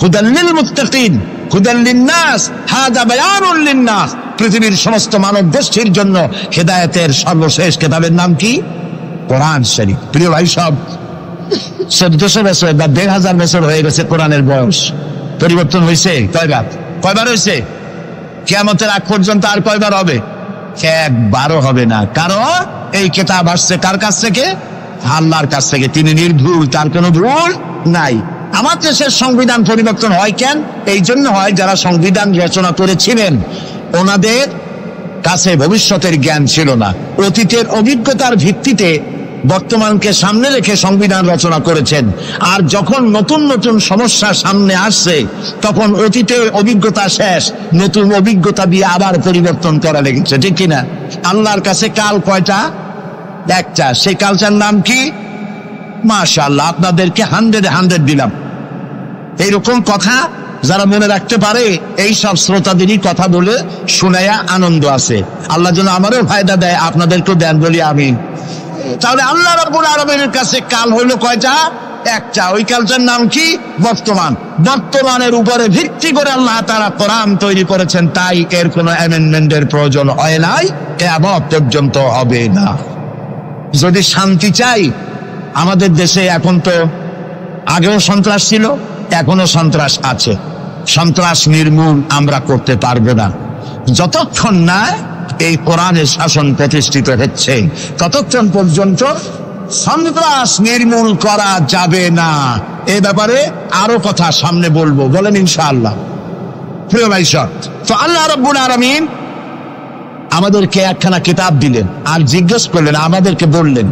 Speaker 1: হুদাল লিল-মুত্তাকিন, হুদাল লিন-নাস, হাযা বায়ানুল লিন-নাস। পৃথিবীর সমস্ত মানব গোষ্ঠীর জন্য হেদায়েতের সর্বশেষ কিতাবের নাম কি? কোরআন শরীফ। প্রিয় ভাই সব, 1400 বছর বা 1500 বছর হয়ে গেছে কোরআনের বয়স। পরিবর্তন হয়েছে কয়বার হয়েছে? কিয়ামতের আগ পর্যন্ত আর কয়বার হবে? একবারও হবে না। কারণ এই কিতাব আসছে কার কাছ থেকে? আল্লাহর কাছ থেকে। তিনি নির্ভুল, তার কোনো ভুল নাই। আমার দেশের সংবিধান পরিবর্তন হয় কেন? এই জন্য হয় যারা সংবিধান রচনা করেছিলেন ওনাদের কাছে ভবিষ্যতের জ্ঞান ছিল না, অতীতের অভিজ্ঞতার ভিত্তিতে বর্তমানকে সামনে রেখে সংবিধান রচনা করেছেন। আর যখন নতুন নতুন সমস্যা সামনে আসছে তখন অতীতের অভিজ্ঞতা শেষ, নতুন অভিজ্ঞতা দিয়ে আবার পরিবর্তন করা লেগেছে, ঠিক কিনা? আল্লাহর কাছে কাল কয়টা? একটা। সেই কালটার নাম কি? মাশাআল্লাহ, আপনাদেরকে 100 দিলাম। এইরকম কথা যারা মনে রাখতে পারে এই সব শ্রোতাদেরই কথা বলে শুনাইয়া আনন্দ আছে। আল্লাহ যেন আমারও ফায়দা দেয়, আপনাদেরকেও দেন বলি আমি। তাহলে আল্লাহ রাব্বুল আলামিনের কাছে কাল হইলো কয়টা? একটা। ওই কালটার নাম কি? বর্তমান। বর্তমানের উপরে ভিত্তি করে আল্লাহ তাআলা কোরআন তৈরি করেছেন, তাই এর কোনো অ্যামেন্ডমেন্টের প্রয়োজন হয় নাই, কিয়ামত পর্যন্ত হবে না। যদি শান্তি চাই, আমাদের দেশে এখন তো আগেও সন্ত্রাস ছিল, এখনো সন্ত্রাস আছে। সন্ত্রাস নির্মূল আমরা করতে পারবো না যতক্ষণ না এই কোরআনের শাসন প্রতিষ্ঠিত হচ্ছে, ততক্ষণ পর্যন্ত সন্ত্রাস নির্মূল করা যাবে না। এ ব্যাপারে আরো কথা সামনে বলবো, বলেন ইনশাআল্লাহ। প্রিয় ভাই সব, তো আল্লাহ রাব্বুল আলামিন আমাদেরকে একখানা কিতাব দিলেন আর জিজ্ঞেস করলেন, আমাদেরকে বললেন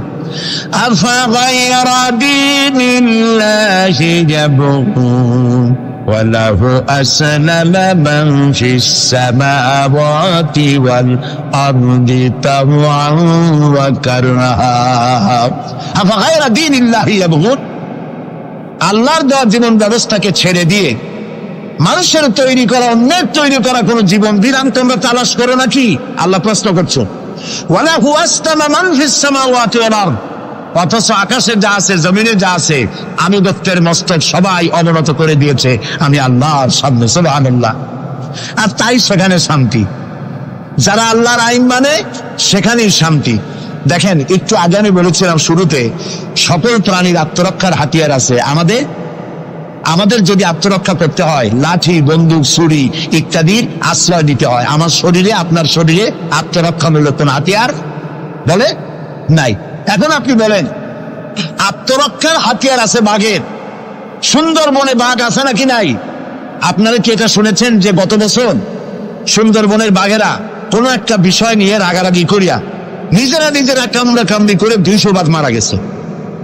Speaker 1: আফাগায়রা দীনিল্লাহি ইয়াবগুন ওয়া লাহু আসলামা মান ফিস সামাওয়াতি ওয়াল আরদি তাওআন ওয়া কারহা। আফাগায়রা দীনিল্লাহি ইয়াবগুন, আল্লাহর দেওয়া জীবন ব্যবস্থাকে ছেড়ে দিয়ে মানুষের তৈরি করা, অন্যের তৈরি করা কোন জীবন বিধান তোমরা তালাশ করো নাকি? আল্লাহ প্রশ্ন করছো। ওয়ালাহু আসলামা মান ফিস সামাওয়াতি ওয়াল আরদ, অথচ আকাশে যা আছে, জমিনে যা আছে, আনুগত্যের মস্তক সবাই অবনত করে দিয়েছে আমি আল্লাহর সামনে। সুবহানাল্লাহ। আর তাই সেখানে শান্তি। যারা আল্লাহর আইন মানে সেখানেই শান্তি। দেখেন, একটু আগে আমি বলেছিলাম শুরুতে, সকল প্রাণীর আত্মরক্ষার হাতিয়ার আছে। আমাদের যদি আত্মরক্ষা করতে হয়, লাঠি, বন্দুক, ছুরি ইত্যাদির আশ্রয় দিতে হয়। আমার শরীরে, আপনার শরীরে আত্মরক্ষামূলক কোন হাতিয়ার বলে নাই। এখন আপনি বলেন, আত্মরক্ষার হাতিয়ার আছে বাঘের। সুন্দরবনে বাঘ আছে নাকি নাই? আপনারা কি এটা শুনেছেন যে গত বছর সুন্দরবনের বাঘেরা কোন একটা বিষয় নিয়ে রাগারাগি করিয়া নিজেরা কামড়াকামড়ি করে 200 বাঘ মারা গেছে?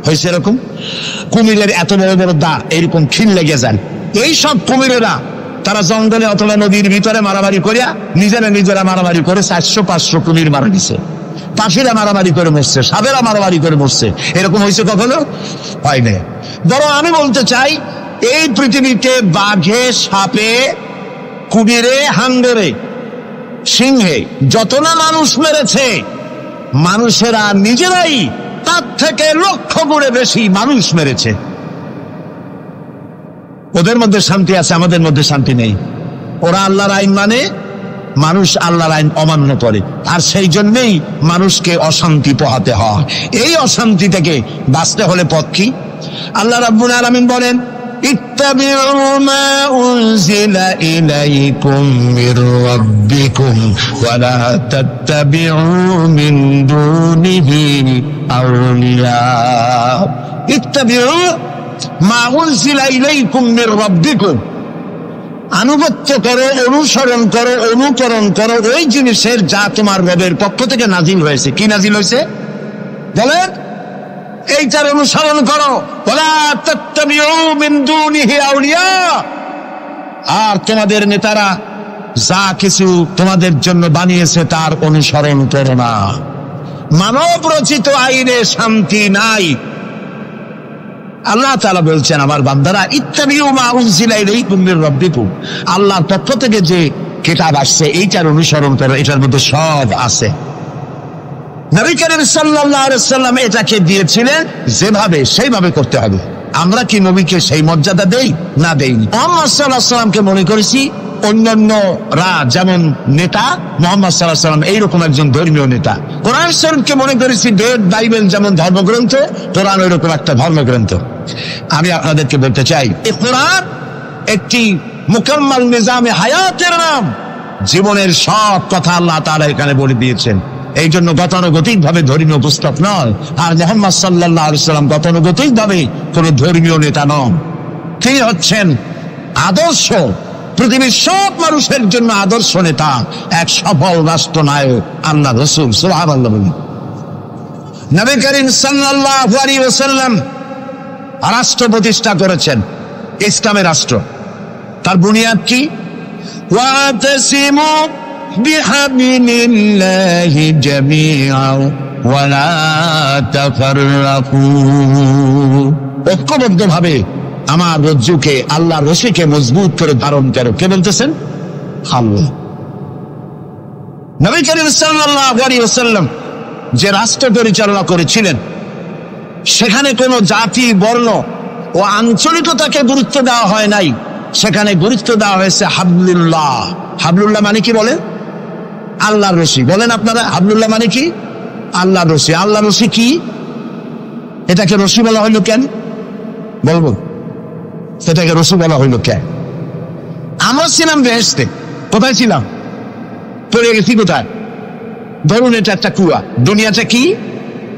Speaker 1: হয়েছে এরকম? কুমিরের এত বড় বড় দাঁত এরকম খিল লেগে যান। এইসব কুমিরেরা তারা জঙ্গলে অথবা নদীর ভিতরে মারামারি করিয়া নিজেরা মারামারি করে 400-500 কুমির মারা গেছে। পাখিরা মারামারি করে মরছে, সাপেরা মারামারি করে মরছে। এরকম হয়েছে কখনো? হয় না। বরং আমি বলতে চাই, এই পৃথিবীতে বাঘে, সাপে, কুমিরে, হাঙ্গরে, সিংহে যত না মানুষ মেরেছে, মানুষেরা নিজেরাই তার থেকে 1,00,000 গুণে বেশি মানুষ মেরেছে। ওদের মধ্যে শান্তি আছে, আমাদের মধ্যে শান্তি নেই। ওরা আল্লাহর আইন মানে, মানুষ আল্লাহর আইন অমান্য করে, আর সেই জন্যই মানুষকে অশান্তি পোহাতে হয়। এই অশান্তি থেকে বাঁচতে হলে পথ কি? আল্লাহ রাব্বুল আলামিন বলেন, ইত্তাবিউ মা উনজিলা ইলাইকুম মির রাব্বিকুম ওয়া লা তাত্তাবিউ মিন দুনিহি আউলিয়া। ইত্তাবিউ মা উনজিলা ইলাইকুম মির রাব্বিকুম, আনুগত্য করো, অনুসরণ করো, অনুকরণ করো ওই জিনিসের যা তোমার রবের পক্ষ থেকে নাজিল হয়েছে। কি নাজিল হয়েছে বলেন? এইটার অনুসরণ করো। ওয়ালা তাত্তাবিউ মিন দুনিহি আউলিয়া, আর তোমাদের নেতারা যা কিছু তোমাদের জন্য বানিয়েছে তার অনুসরণ করো না। মানব রচিত আইনে শান্তি নাই। আল্লাহ তাআলা বলছেন, আমার বান্দারা ইত্তাবিউ মা উনজিলা ইলাইকুম মির রাব্বিকুম, আল্লাহর পক্ষ থেকে যে কিতাব আসছে, এইটার অনুসরণ করো, এটার মধ্যে সব আছে। নবী করিম সাল্লাল্লাহু আলাইহি ওয়াসাল্লাম এটাকে দিয়েছিলেন যেভাবে সেইভাবে করতে হবে। আমরা কি নবীকে সেই মর্যাদা দেই? না দেইনি। মুহাম্মদ সাল্লাল্লাহু আলাইহি ওয়াসাল্লামকে মনে করেছি অন্যান্যরা যেমন নেতা, মুহাম্মদ সাল্লাল্লাহু আলাইহি ওয়াসাল্লাম এইরকম একজন ধর্মীয় নেতা। কোরআন শরীফকে মনে করেছি বাইবেল যেমন ধর্মগ্রন্থ, কোরআন ওইরকম একটা ধর্মগ্রন্থ। আমি আপনাদেরকে বলতে চাই, এই কোরআন একটি মুকাম্মাল নিজামে হায়াতের নাম। জীবনের সব কথা আল্লাহ তাআলা এখানে বলে দিয়েছেন। এই জন্য গতানুগতিক ভাবে ধর্মীয় পুস্তক নয়। আর মুহাম্মদ সাল্লাল্লাহু আলাইহি ওয়াসাল্লাম গতানুগতিক ভাবে কোন ধর্মীয় নেতা নন। তিনি হচ্ছেন আদর্শ, পৃথিবীর সব মানুষের জন্য আদর্শ নেতা, এক সফল রাষ্ট্রনায়ক, আল্লাহ রাসূল সুবহানাল্লাহ। নবী করিম সাল্লাল্লাহু আলাইহি ওয়াসাল্লাম রাষ্ট্র প্রতিষ্ঠা করেছেন, ইসলামের রাষ্ট্র। তার বুনিয়াদ কি? ওয়াতাসিমু বিহাবিলিল্লাহি জামিআন ওয়া লা তাফাররাকু। ঐক্যবদ্ধভাবে আমার রজ্জুকে, আল্লাহর রশিকে মজবুত করে ধারণ করো। কে বলতেছেন? আল্লাহ। নবী করিম সাল্লাল্লাহু আলাইহি ওয়াসাল্লাম যে রাষ্ট্র পরিচালনা করেছিলেন, সেখানে কোনো জাতি, বর্ণ ও আঞ্চলিকতাকে গুরুত্ব দেওয়া হয় নাই। সেখানে গুরুত্ব দেওয়া হয়েছে হাবলুল্লাহ। হাবলুল্লাহ মানে কি বলেন? আল্লাহর রশি। বলেন আপনারা, হাবলুল্লাহ মানে কি? আল্লাহর রশি। আল্লাহর রশি কি? এটাকে রশি বলা হইল কেন? বলবো সেটাকে রশি বলা হইল কেন? আমরা ছিলাম বেহেশতে। কোথায় ছিলাম? পড়ে গেছি কোথায়? ধরুন এটা একটা কুয়া, দুনিয়াটা কি?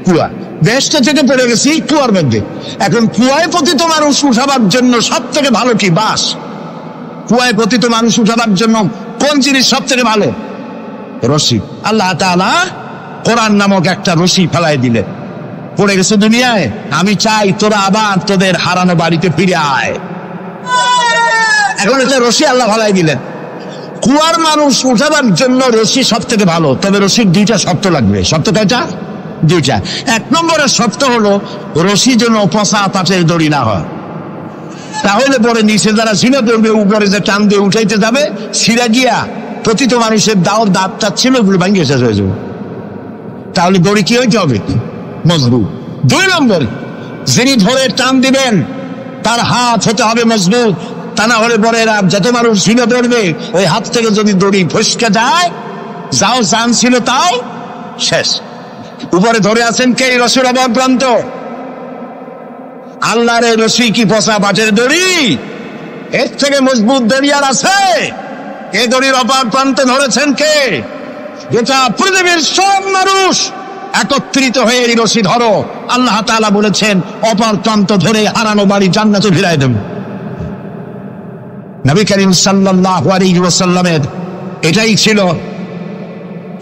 Speaker 1: কুয়া। বেহেশতে থেকে পড়ে গেছি কুয়ার মধ্যে। এখন কুয়ায় পতিত মানুষ উঠাবার জন্য সব থেকে ভালো কি? বাঁশ। কুয়ায় পতিত মানুষ উঠাবার জন্য কোন জিনিস সব থেকে ভালো? রশি। আল্লাহ তাআলা কোরআন নামক একটা রশি ফেলাই দিলেন। পড়ে গেছে দুনিয়ায়, আমি চাই তোরা আবার তোদের হারানো বাড়িতে ফিরে আয়। এখন এটা রশি আল্লাহ ফেলাই দিলেন। কুয়ার মানুষ উঠাবার জন্য রশি সব থেকে ভালো, তবে রশির দুইটা শর্ত লাগবে। শর্ত কয়টা? দুইটা। এক নম্বরের শর্ত হলো রশি যেন পচা পাটের দড়ি না হয়, তাহলে পরে নিচে যারা ছিঁড়ে পড়বে, উপরে যে টান দিয়ে উঠাইতে যাবে, ছিঁড়া গিয়া প্রতিটা মানুষের দাঁত ছিল ওগুলো ভাঙিয়ে শেষ হয়ে যাবে। তাহলে দড়ি কি হইতে হবে? মজবুত। দুই নম্বর, যিনি ধরে টান দিবেন তার হাত হতে হবে মজবুত, তা না হলে পরে যত মানুষ ছিঁড়ে পড়বে, ওই হাত থেকে যদি দড়ি ফসকে যায়, যাও জান ছিল তাও শেষ। উপরে ধরে আছেন কে? রশির অপর প্রান্ত। আল্লাহর এই রশি কি পচা পাটের দড়ি? এর থেকে মজবুত দড়ি আর আছে? এই দড়ির অপর প্রান্তে ধরেছেন কে? গোটা পৃথিবীর সব মানুষ একত্রিত হয়ে এই রশি ধরো। আল্লাহ তাআলা বলেছেন অপর প্রান্ত ধরে হারানো বাড়ি জান্নাতে ফিরাই দেব। নবী করিম সাল্লাল্লাহু আলাইহি ওয়াসাল্লামের এটাই ছিল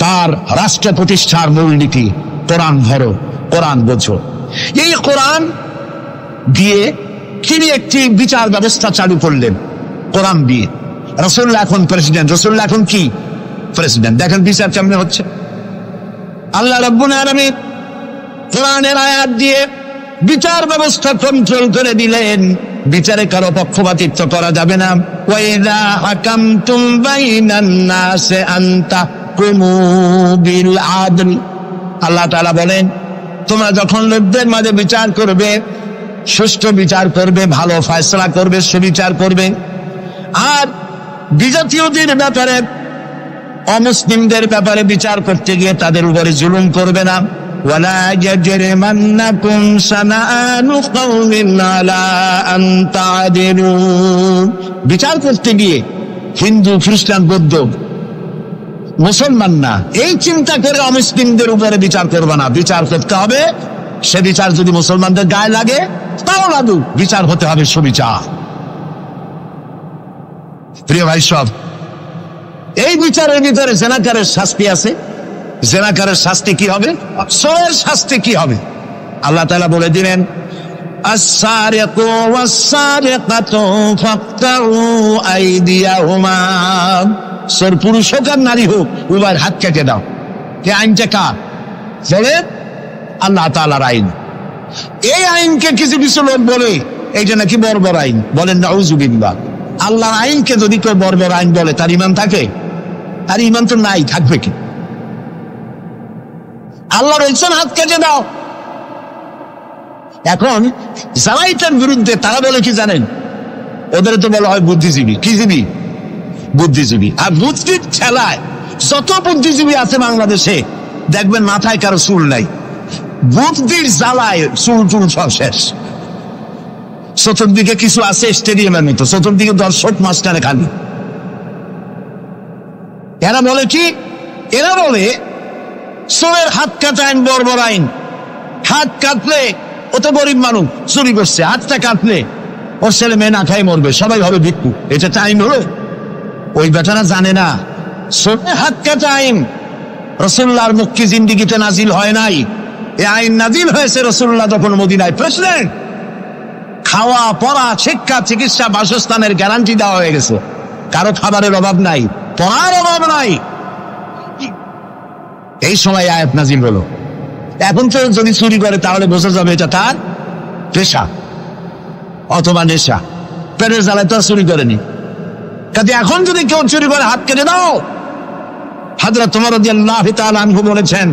Speaker 1: তার রাষ্ট্র প্রতিষ্ঠার মূলনীতি। কোরআন ধরো, কোরআন বোঝো। এই কোরআন দিয়ে তিনি একটি বিচার ব্যবস্থা চালু করলেন কোরআন দিয়ে। রাসূলুল্লাহ এখন প্রেসিডেন্ট। রাসূলুল্লাহ এখন কি? প্রেসিডেন্ট। দেখেন বিচার কেমনে হচ্ছে। আল্লাহ রাব্বুল আলামিন কোরআনের আয়াত দিয়ে বিচার ব্যবস্থা কন্ট্রোল করে দিলেন। বিচারে কারো পক্ষপাতিত্ব করা যাবে না। ওয়া ইযা হাকামতুম বাইনান নাসি আন তাহকুমু বিল আদল। আল্লাহ তাআলা বলেন, তোমরা যখন লোকদের মাঝে বিচার করবে, সুষ্ঠু বিচার করবে, ভালো ফয়সালা করবে, সুবিচার করবে। আর বিজাতীয়দের ব্যাপারে, অমুসলিমদের ব্যাপারে বিচার করতে গিয়ে তাদের উপরে জুলুম করবে না। ওয়ালা ইয়াজরিমান্নাকুম শানাআনু কওমিন আলা আন তা'দিলু। বিচার করতে গিয়ে হিন্দু, খ্রিস্টান, বৌদ্ধ, মুসলমান না, এই চিন্তা করে অমুসলিমদের উপরে বিচার করবে না। বিচার করতে হবে, সে বিচার যদি মুসলমানদের গায়ে লাগে তাও লাগুক, বিচার হতে হবে সুবিচার। প্রিয় ভাই সব, এই বিচারের ভিতরে জেনাকারের শাস্তি আছে। জেনাকারের শাস্তি কি হবে? চোরের শাস্তি কি হবে? আল্লাহ তাআলা বলে দিলেন, আস-সারিকু ওয়াস-সারিকাতু ফাকতাউ আইদিয়াহুমা। চোর পুরুষ হোক আর নারী হোক, উভয়ের হাত কেটে দাও। এই আইনটা কার? বলে আল্লাহ তাআলার আইন। এই আইনকে কিছু কিছু লোক বলে এইটা নাকি বর্বর আইন। বলেন নাউযুবিল্লাহ। আল্লাহর আইনকে যদি কেউ বর্বর আইন বলে, তার ঈমান থাকে? আর ইমান তো নাই, থাকবে কি? আল্লাহ বলছেন হাত কেটে দাও। এখন যারা এটার বিরুদ্ধে তারা বলে কি জানেন? ওদের তো বলা হয় বুদ্ধিজীবী। কি জীবী? বুদ্ধিজীবী। আর বুদ্ধির ঠেলায় যত বুদ্ধিজীবী আছে বাংলাদেশে দেখবেন মাথায় কারো চুল নাই। বুদ্ধির জ্বালায় চুল টুল সব শেষ। চতুর্দিকে কিছু আছে স্টেডিয়ামের মতো, চতুর্দিকে দর্শক, মাঝখানে খালি। এরা বলে কি? এরা বলে চোরের হাত কাটা আইন বর্বর আইন। হাত কাটলে ও তো গরিব মানুষ, চুরি করছে, হাতটা কাটলে ওর ছেলে মেয়ে না খাই মরবে, সবাই হবে ভিক্ষু। এটা টাইম হলো? ওই বেটারা জানে না চোরের হাত কাটা আইন রাসূলুল্লাহর মুক্তি জিন্দেগিতে নাজিল হয় নাই। এই আইন নাজিল হয়েছে রাসূলুল্লাহ যখন মদিনায় প্রেসিডেন্ট। খাওয়া, পড়া, শিক্ষা, চিকিৎসা, বাসস্থানের গ্যারান্টি দেওয়া হয়ে গেছে। কারো খাবারের অভাব নাই, পড়ার অভাব নাই। এই সময় আয়াত নাজিল হলো। এখন তো যদি চুরি করে তাহলে বোঝা যাবে এটা তার পেশা অথবা নেশা। পেটের জ্বালায় তো আর চুরি করেনি। কাজে এখন যদি কেউ চুরি করে হাত কেটে দাও। হযরত ওমর রাদিয়াল্লাহু তাআলা আনহু বলেছেন,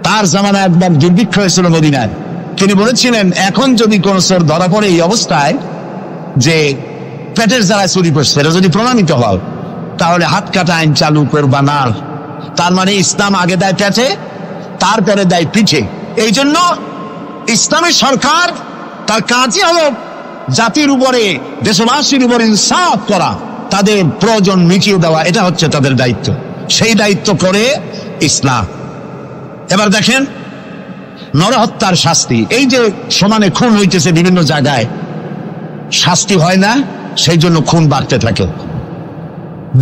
Speaker 1: তার জামানায় একবার দুর্ভিক্ষ হয়েছিল মদিনায়। তিনি বলেছিলেন, এখন যদি কোন চোর ধরা পড়ে এই অবস্থায় যে পেটের জ্বালায় চুরি করছে, এটা যদি প্রমাণিত হয় তাহলে হাত কাটা আইন চালু করবা না। তার মানে ইসলাম আগে দেয় পেটে, তারপরে দেয় পিঠে। এই জন্য ইসলামী সরকার তার কাজই হলো জাতির উপরে, দেশবাসীর উপরে ইনসাফ করা, তাদের প্রয়োজন মিটিয়ে দেওয়া। এটা হচ্ছে তাদের দায়িত্ব। সেই দায়িত্ব করে ইসলাম। এবার দেখেন নরহত্যার শাস্তি। এই যে সমানে খুন হইতেছে বিভিন্ন জায়গায়, শাস্তি হয় না, সেই জন্য খুন বাড়তে থাকে।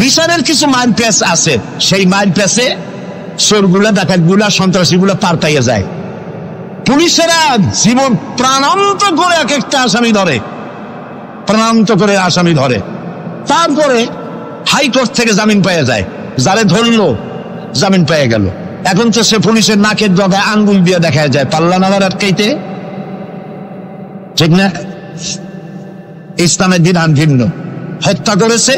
Speaker 1: বিচারের কিছু মাইল পেস আছে, সেই মাইল পেসে চোরগুলা, ডাকাতগুলা, সন্ত্রাসীগুলা পার পাইয়া যায়। পুলিশেরা জীবন প্রাণান্ত করে এক একটা আসামি ধরে, প্রাণান্ত করে আসামি ধরে। তারপরে হাইকোর্ট থেকে জামিন পাইয়া যায়। যারে ধরলো জামিন পেয়ে গেল। এখন তো সে পুলিশের নাকের ডগায় আঙ্গুল দিয়ে দেখা যায়, পাল্লা নামার আটকাইতে। ঠিক না? ইসলামের বিধান ভিন্ন। হত্যা করেছে,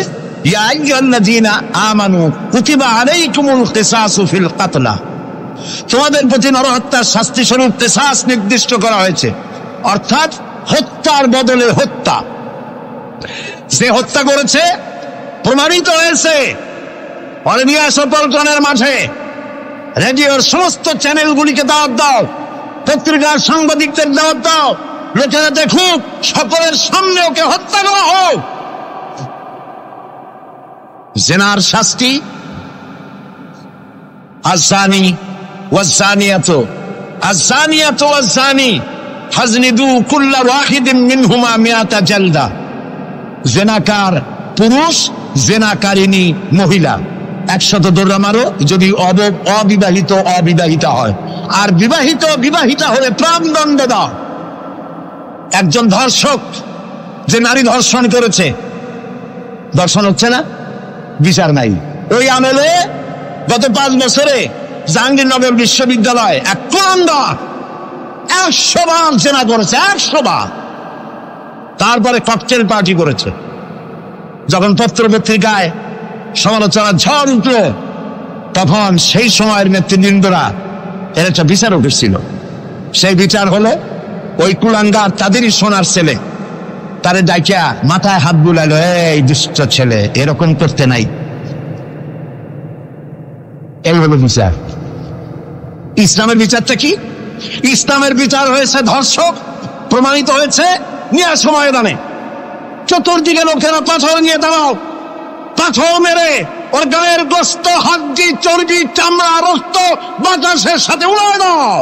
Speaker 1: ইয়া আইয়ুহাল্লাযীনা আমানু কুতিবা আলাইকুমুল কিসাসু ফিল কাতলা, তোমাদের প্রতি নরহত্যার শাস্তি স্বরূপ কিসাস নির্দিষ্ট করা হয়েছে। অর্থাৎ হত্যার বদলে হত্যা। যে হত্যা করেছে প্রমাণিত হয়েছে, ওরে নিয়ে আসো পল্টনের মাঠে, রেডিওর সমস্ত চ্যানেলগুলিকে দাওয়াত দাও, পত্রিকার সাংবাদিকদের দাওয়াত দাও, লোকেরা দেখুক, সকলের সামনে ওকে হত্যা করা হোক। জিনার শাস্তি আযানি ওয়াযানিয়াতু, আযানিয়াতু ওয়াযানি ফাজলিদু কুল্লা ওয়াহিদিন মিনহুমা মিআতা জালদা। জিনাকার পুরুষ, জিনাকারিনী মহিলা 100 দৌড়া মারো, যদি অবিবাহিতা হয়। আর বিবাহিতা হলে প্রাণদণ্ড দাও। একজন ধর্ষক যে নারী ধর্ষণ করেছে, ধর্ষণ হচ্ছে না, বিচার নাই। ওই আমলে গত 5 বছরে জাহাঙ্গীরনগর বিশ্ববিদ্যালয় এক কোরআনদার 100 বার জেনা করেছে, 100 বার। তারপরে ককটেল পার্টি করেছে। যখন পত্র পত্রিকায় সমালোচনার ঝড় উঠল, তখন সেই সময়ের নেতৃবৃন্দরা এর একটা বিচার উঠেছিল। সেই বিচার হলো ওই কুলাঙ্গার তাদেরই সোনার ছেলে, তারে ডাইকা মাথায় হাত বুলাইলো, এই দুষ্ট ছেলে, এরকম করতে নাই। এই হলো বিচার। ইসলামের বিচারটা কি? ইসলামের বিচার হয়েছে ধর্ষক প্রমাণিত হয়েছে, নিয়ে আসো ময়দানে, চতুর্দিকে লোকেরা পাথর নিয়ে দাঁড়াও, পাথর মেরে ওর গায়ের গোস্ত, হাড্ডি, চর্বি, চামড়া, রক্ত বাতাসের সাথে উড়ায় দাও।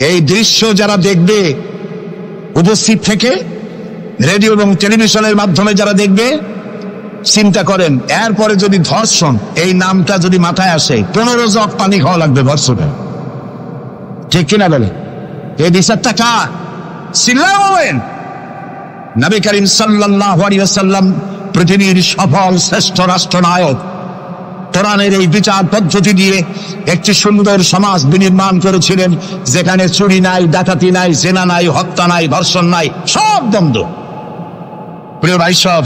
Speaker 1: এই দৃশ্য যারা দেখবে উপস্থিত থেকে, রেডিও এবং টেলিভিশনের মাধ্যমে যারা দেখবে, চিন্তা করেন এরপরে যদি ধর্ষণ এই নামটা যদি মাথায় আসে, 15 জগ পানি খাওয়া লাগবে ধর্ষণে। ঠিক কিনা বলে? এই বিচারটা কার? চিল্লায় বলেন। নবী করিম সাল্লাল্লাহু আলাইহি ওয়াসাল্লাম পৃথিবীর সফল শ্রেষ্ঠ রাষ্ট্রনায়ক, কোরআনের এই বিচার পদ্ধতি দিয়ে একটি সুন্দর সমাজ বিনির্মাণ করেছিলেন, যেখানে চুরি নাই, ডাকাতি নাই, জেনা নাই, হত্যা নাই, ধর্ষণ নাই, সব বন্ধ। প্রিয় ভাই সব,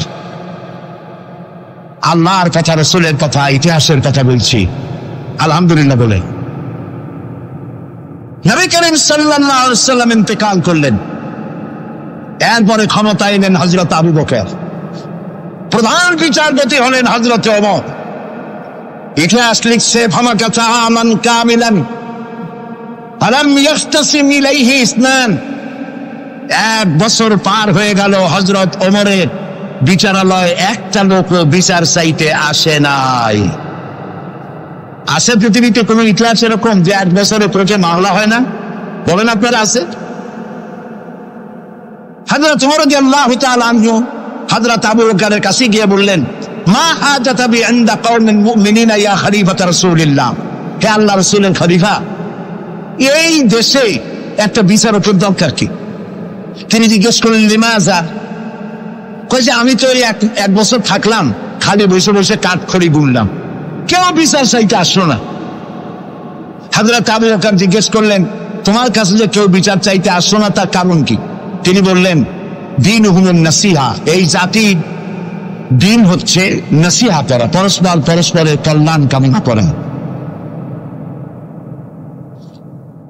Speaker 1: আল্লাহর কথা, রাসূলের কথা, ইতিহাসের কথা বলছি। আলহামদুলিল্লাহ বলে নবী করিম সাল্লাল্লাহু আলাইহি ওয়াসাল্লাম ইন্তেকাল করলেন। এরপরে ক্ষমতায় এলেন হযরত আবু বকর, প্রধান বিচারপতি হলেন হযরত ওমর। ইতিহাস লিখছে ফামাকাতা আমান কামিলান ফালাম ইয়াখতাসিম ইলাইহি ইসনান। 1 বছর পার হয়ে গেল, হযরত ওমরের বিচারালয় একটা লোক বিচার চাইতে আসে নাই। আছে পৃথিবীতে কোন ইতিহাস এরকম যে 1 বছরের প্রতি মামলা হয় না? বলেন আপনারা আছে? হযরত ওমর রাদিয়াল্লাহু তাআলা আনহু হযরত আবু বকরের কাছে গিয়ে বললেন, মা হাজাতা বি ইনদা কওমিন মুমিনিনা ইয়া খলিফাত রাসূলিল্লাহ। হে আল্লাহর রাসূলের খলিফা, এই দেশে একটা বিচারকের দরকার কি? তিনি জিজ্ঞেস করলেন, লিমাজা? কই যে আমি তো এক বছর থাকলাম, খালি বসে বসে কাঠখড়ি গুনলাম, কেউ বিচার চাইতে আসলো না। হযরত আবু বকর জিজ্ঞেস করলেন, তোমার কাছে যে কেউ বিচার চাইতে আসলো না তার কারণ কি? তিনি বললেন, দীনুহুমুন নাসিহা। এই জাতির দিন হচ্ছে নসিহা করা, পরস্পরের কল্যাণ কামনা করা।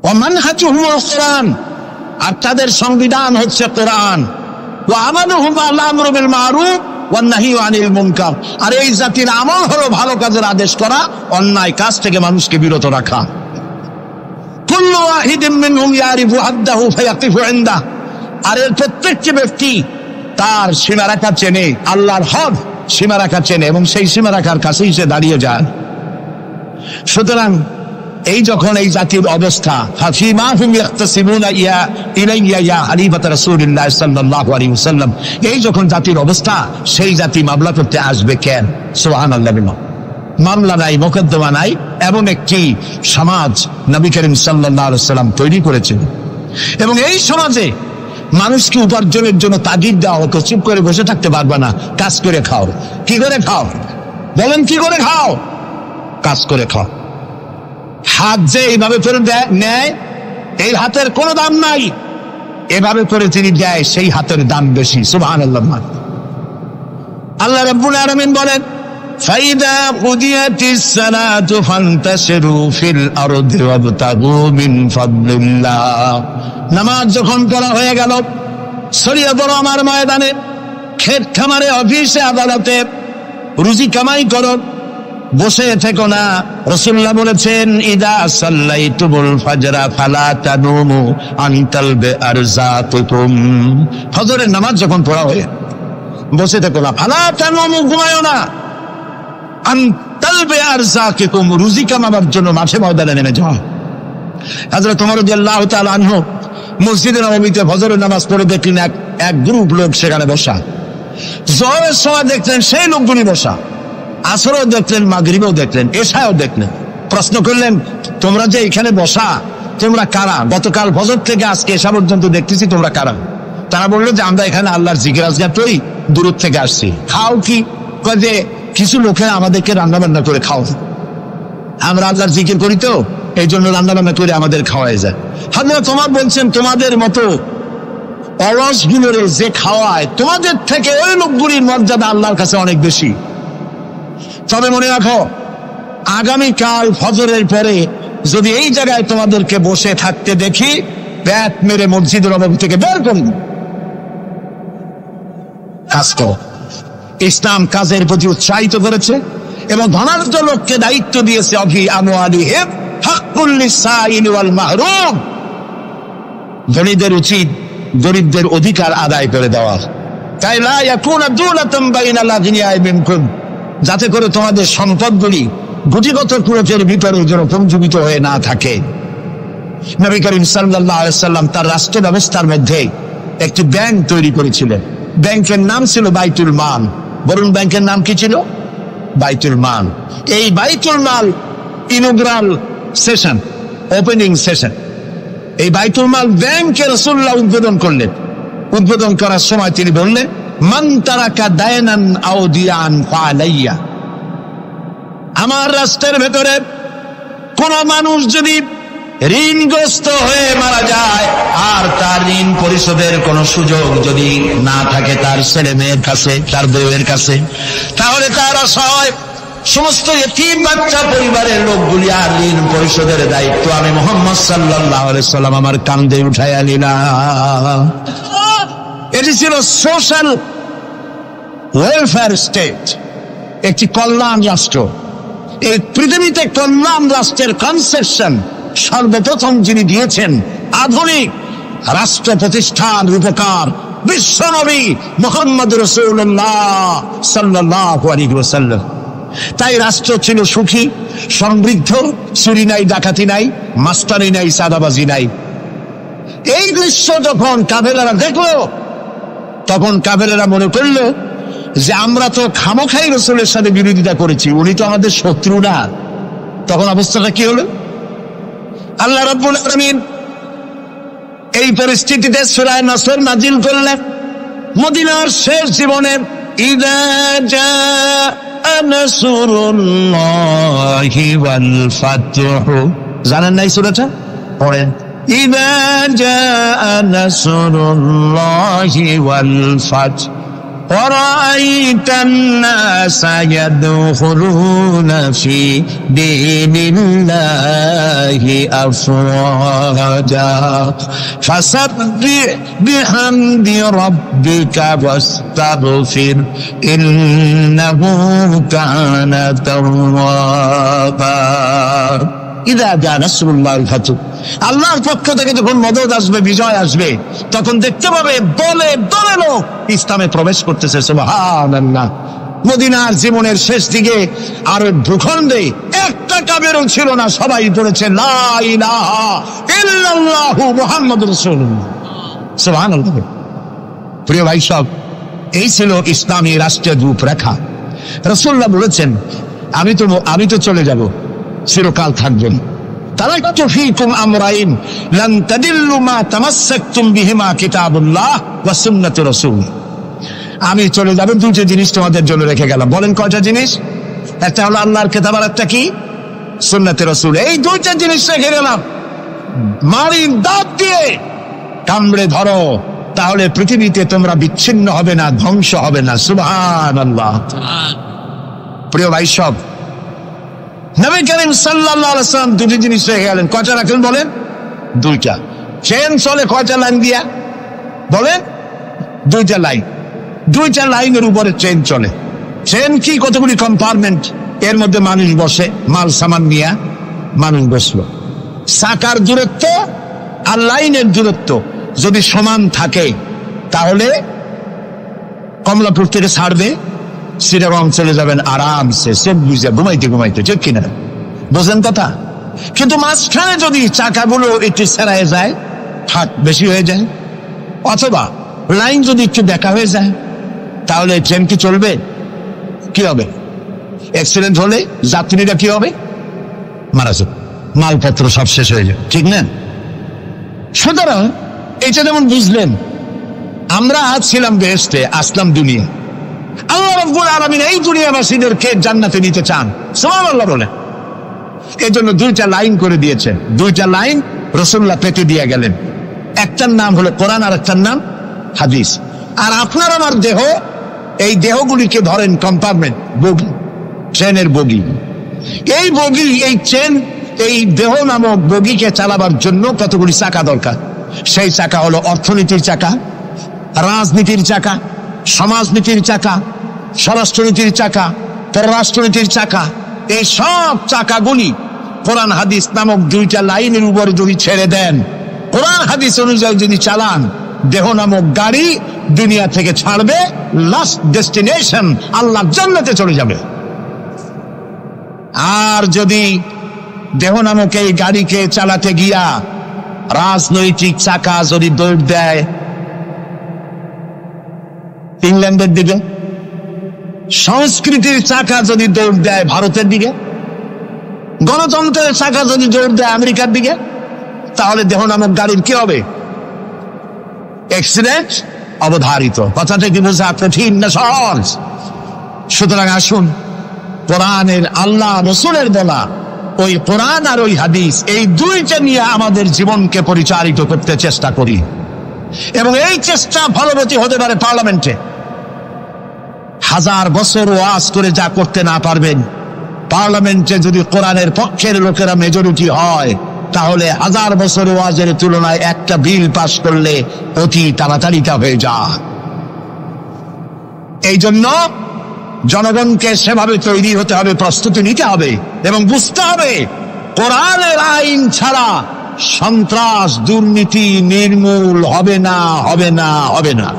Speaker 1: ওয়া মানহাজুহুমুল কুরআন, আর তাদের সংবিধান হচ্ছে কোরআন। ওয়া আমালুহুম আল আমরু বিল মারুফ ওয়ান নাহয়ু আনিল মুনকার, আর এই জাতির আমল হলো ভালো কাজের আদেশ করা, অন্যায় কাজ থেকে মানুষকে বিরত রাখা। কুল্লু ওয়াহিদিন মিনহুম ইয়ারিফু হাদ্দাহু ফায়াকিফু ইনদাহু, আর এর প্রত্যেকটি ব্যক্তি তার সীমারেখা চেনে, আল্লাহর হদ সীমারেখা চেনে এবং সেই সীমারেখার কাছেই সে দাঁড়িয়ে যায়। সুতরাং এই যখন এই জাতির অবস্থা, ফাফিমা হুম ইয়াখতাসিমুনা ইলাইয়া ইয়া খলিফাত রাসূলিল্লাহ সাল্লাল্লাহু আলাইহি ওয়াসাল্লাম, এই যখন জাতির অবস্থা, সেই জাতি মামলা করতে আসবে কেন? সুবহানাল্লাহ। মামলা নাই, মোকদ্দমা নাই, এমন একটি সমাজ নবী করিম সাল্লাল্লাহু আলাইহি ওয়াসাল্লাম তৈরি করেছেন। এবং এই সমাজে মানুষকে উপার্জনের জন্য তাগিদ দেওয়া হতো, চুপ করে বসে থাকতে পারবে না, কাজ করে খাও। কি করে খাও? বলেন, কি করে খাও? কাজ করে খাও। হাত যে এইভাবে করে নেয়, এই হাতের কোনো দাম নাই, এভাবে করে তিনি দেয়, সেই হাতের দাম বেশি। সুবহানাল্লাহ। আল্লাহ রাব্বুল আলামিন বলেন, ফাইদা কুদিয়াতিস সালাতু ফান্তাশিরু ফিল আরদি ওয়াবতাগু মিন ফাদলিল্লাহ। নামাজ যখন পড়া হয়ে গেল, ছড়িয়ে পড়ো আমার ময়দানে, ক্ষেত খামারে, অফিসে, আদালতে, রুজি কামাই করো, বসে থেকো না। রাসূলুল্লাহ বলেছেন, ইদা সাল্লাইতুমুল ফাজরা ফালা তানুমু আন তালবে আরযাতুকুম। ফজরের নামাজ যখন পড়া হয়ে বসে থেকো না, ফালা তানুমু, ঘুমায়ো না, আন তালবে আরযাতুকুম, রুজি কামাবার জন্য মাঠে ময়দানে নেমে যাও। হযরত ওমর রাদিয়াল্লাহু তাআলা আনহু মসজিদে নববীতে ফজরের নামাজ পড়ে দেখলেন এক গ্রুপ লোক সেখানে বসা। জোহরের সময় দেখলেন সেই লোকগুলি বসা, আসরও দেখলেন, মাগরিবেও দেখলেন, এশাও দেখলেন। প্রশ্ন করলেন, তোমরা যে এখানে বসা, তোমরা কারা? গতকাল ফজর থেকে আজকে এশা পর্যন্ত দেখতেছি, তোমরা কারা? তারা বললো যে আমরা এখানে আল্লাহর জিকির আজগার করি, দূর থেকে আসছি। খাও কি? যে কিছু লোকেরা আমাদেরকে রান্না বান্না করে খাও, আমরা আল্লাহর জিকির করি তো এই জন্য রান্না বান্না করে আমাদের খাওয়াই যায়। হযরত ওমর বলছেন, তোমাদের মতো অলসগুলোরে যে খাওয়ায়, তোমাদের থেকে ওই লোকগুলির মর্যাদা আল্লাহর কাছে অনেক বেশি। তবে মনে রাখো, আগামীকাল ফজরের পরে যদি এই জায়গায় তোমাদেরকে বসে থাকতে দেখি, ব্যাট মেরে মসজিদের নববী থেকে বের করুন। কাজ করো। ইসলাম কাজের প্রতি উৎসাহিত করেছে এবং ধনাঢ্য লোককে দায়িত্ব দিয়েছে, অফি আমওয়ালিহিম হাক্কুল লিসাইল ওয়াল মাহরুম, ধনীদের উচিত গরিবদের অধিকার আদায় করে দেওয়া। তাই লা ইয়াকুনা দুলাতাম বাইনাল আগনিয়া মিনকুম, যাতে করে তোমাদের সম্পদগুলি গুটিগত কুরুচের ভিতরে যেন পঞ্জীবিত হয়ে না থাকে। নবী করিম সাল্লাল্লাহু আলাইহি ওয়াসাল্লাম তার রাষ্ট্র ব্যবস্থার মধ্যে একটি ব্যাংক তৈরি করেছিলেন। ব্যাংকের নাম ছিল বাইতুল মাল। বলুন, ব্যাংকের নাম কি ছিল? বাইতুল মাল। এই বাইতুল মাল ইনগ্রাল সেশন, ওপেনিং সেশন, এই বাইতুল মাল ব্যাংকে রাসূলুল্লাহ উদ্বোধন করলেন। উদ্বোধন করার সময় তিনি বললেন, মান তারাকা দায়নান আও দিয়ান ফালাইয়া, আমার রাষ্ট্রের ভেতরে কোন মানুষ যদি ঋণগ্রস্ত হয়ে মারা যায়, আর তার ঋণ পরিশোধের কোনো সুযোগ যদি না থাকে তার ছেলে মেয়ের কাছে, তার বউয়ের কাছে, তাহলে তার অসহায় সমস্ত ইতিম বাচ্চা পরিবারের লোকগুলি আর ঋণ পরিশোধের দায়িত্ব আমি মুহাম্মদ সাল্লাল্লাহু আলাইহি সাল্লাম আমার কাঁধে উঠাইয়া নিলাম। এটি ছিল সোশ্যাল ওয়েলফেয়ার স্টেট, একটি কল্যাণ রাষ্ট্র। এই পৃথিবীতে কল্যাণ রাষ্ট্রের কনসেপশন সর্বপ্রথম যিনি দিয়েছেন আধুনিক রাষ্ট্র প্রতিষ্ঠান রূপকার বিশ্বনবী মুহাম্মদ রাসূলুল্লাহ সাল্লাল্লাহু আলাইহি ওয়াসাল্লাম। তাই রাষ্ট্র ছিল সুখী, সমৃদ্ধ, চুরি নাই, ডাকাতি নাই, মাস্তানি নাই, সাদাবাজি নাই। এই দৃশ্য যখন কাফেরেরা দেখলো, তখন কাফেরেরা মনে করলো যে আমরা তো খামোখাই রাসূলের সাথে বিরোধিতা করেছি, উনি তো আমাদের শত্রু না। তখন অবস্থাটা কি হলো? আল্লাহ রাব্বুল আলামিন এই পরিস্থিতিতে সূরা নসর নাজিল করলেন মদিনার শেষ জীবনে। ইযা জাআ নাসরুল্লাহি ওয়াল ফাতহু, জানেন না এই সূরাটা? পড়েন। ইযা জাআ নাসরুল্লাহি ওয়াল ফাতহু وَرَأَيْتَ النَّاسَ يَدْخُلُونَ فِي دِينِ اللَّهِ أَفْوَاجًا فَسَبِّحْ بِحَمْدِ رَبِّكَ وَاسْتَغْفِرْ إِنَّهُ كَانَ تَوَّابًا। ইযা জাআ নাসরুল্লাহিল ফাতহু, আল্লাহর পক্ষ থেকে যখন মদদ আসবে, বিজয় আসবে, তখন দেখতে পাবে দলে দলে লোক ইসলামে প্রবেশ করতেছে। সুবহানাল্লাহ। মদিনার জীবনের শেষ দিকে আর ভূখণ্ডে একটা কাফেরও ছিল না, সবাই পড়েছে লা ইলাহা ইল্লাল্লাহু মুহাম্মাদুর রাসূলুল্লাহ। সুবহানাল্লাহ। প্রিয় ভাই সব, এই ছিল ইসলামী রাষ্ট্রের রূপরেখা। রাসূলুল্লাহ বলেছেন আমি তো চলে যাব, চিরকাল থাকবেন। তারাকতু ফীকুম আমরাইন লান তাদিল্লু মা তামাসসাকতুম বিহিমা কিতাবুল্লাহ ওয়া সুন্নাতু রাসূল। আমি চলে যাব, দুটো জিনিস তোমাদের জন্য রেখে গেলাম। বলেন কয়টা জিনিস? একটা হলো আল্লাহর কিতাব, আর একটা কি? সুন্নাতে রাসূল। এই দুইটা জিনিস রেখে গেলাম। মারির দাঁত দিয়ে কামড়ে ধরো, তাহলে পৃথিবীতে তোমরা বিচ্ছিন্ন হবে না, ধ্বংস হবে না। সুবহানাল্লাহ। প্রিয় ভাই সব, নবী করিম সাল্লাল্লাহু আলাইহি ওয়াসাল্লাম দুটি জিনিস রেখে গেলেন। কয়টা রাখলেন বলেন? দুইটা। চেন চলে কয়টা লাইন দিয়া? বলেন। দুইটা লাইন। দুইটা লাইনের উপরে ট্রেন চলে। ট্রেন কি? কতগুলি কম্পার্টমেন্ট, এর মধ্যে মানুষ বসে, মাল সামান নিয়ে মানুষ বসলো। চাকার দূরত্ব আর লাইনের দূরত্ব যদি সমান থাকে, তাহলে কমলাপুর থেকে ছাড়বে, চিটাগং চলে যাবেন আরামসে, সেফ বুঝে ঘুমাইতে ঘুমাইতে, ঠিক কিনা? বোঝেন কথা? কিন্তু মাঝখানে যদি চাকাগুলো একটু ছেড়ায় যায়, ফাঁক বেশি হয়ে যায়, অথবা লাইন যদি একটু বেঁকা হয়ে যায়, তাহলে ট্রেন কি চলবে? কি হবে? অ্যাক্সিডেন্ট হলে যাত্রীরা কি হবে? মারা যাবে, মালপত্র সব শেষ হয়ে যাবে, ঠিক না? সুতরাং এটা যেমন বুঝলেন, আমরা আজ ছিলাম বেহেশতে, আসলাম দুনিয়া। আল্লাহ রাব্বুল আলামিন এই দুনিয়াবাসীদেরকে জান্নাতে নিতে চান, সুবহানাল্লাহ বলেন। এই জন্য দুইটা লাইন করে দিয়েছেন। দুইটা লাইন রাসূলুল্লাহ পেতে দিয়ে গেলেন। একটার নাম হলো কোরআন, আর একটার নাম হাদিস। আর আপনার আমার দেহ, এই দেহগুলিকে ধরেন কম্পার্টমেন্ট, বগি, ট্রেনের বগি। এই বগি, এই ট্রেন, এই দেহ নামক বগিকে চালাবার জন্য কতগুলি চাকা দরকার। সেই চাকা হলো অর্থনীতির চাকা, রাজনীতির চাকা, সমাজনীতির চাকা, স্বরাষ্ট্রনীতির চাকা, পররাষ্ট্রনীতির চাকা। এই সব চাকাগুলি কোরআন হাদিস নামক দুইটা লাইনের উপরে যদি ছেড়ে দেন, কোরআন হাদিস অনুযায়ী যদি চালান, দেহ নামক গাড়ি দুনিয়া থেকে ছাড়বে, লাস্ট ডেস্টিনেশন আল্লাহর জান্নাতে চলে যাবে। আর যদি দেহ নামক এই গাড়িকে চালাতে গিয়া রাজনৈতিক চাকা যদি দৌড় দেয় ইংল্যান্ডের দিকে, সংস্কৃতির চাকা যদি দৌড় দেয় ভারতের দিকে, গণতন্ত্রের চাকা যদি দৌড় দেয় আমেরিকার দিকে, তাহলে দেহ নামক গাড়ির কি হবে? অ্যাক্সিডেন্ট অবধারিত। কথাটা কি বোঝা কঠিন না সহজ? সুতরাং আসুন, কোরআনের, আল্লাহ রাসূলের বলা ওই কোরআন আর ওই হাদিস, এই দুইটা নিয়ে আমাদের জীবনকে পরিচালিত করতে চেষ্টা করি। এবং এই চেষ্টা ফলবতী হতে পারে পার্লামেন্টে। 1000 বছর ওয়াজ করে যা করতে না পারবেন, পার্লামেন্টে যদি কোরআনের পক্ষের লোকেরা মেজরিটি হয়, তাহলে 1000 বছর ওয়াজের তুলনায় একটা বিল পাস করলে অতি তাড়াতাড়ি তা হয়ে যায়। এই জন্য জনগণকে সেভাবে তৈরি হতে হবে, প্রস্তুতি নিতে হবে এবং বুঝতে হবে কোরআনের আইন ছাড়া সন্ত্রাস দুর্নীতি নির্মূল হবে না, হবে না, হবে না।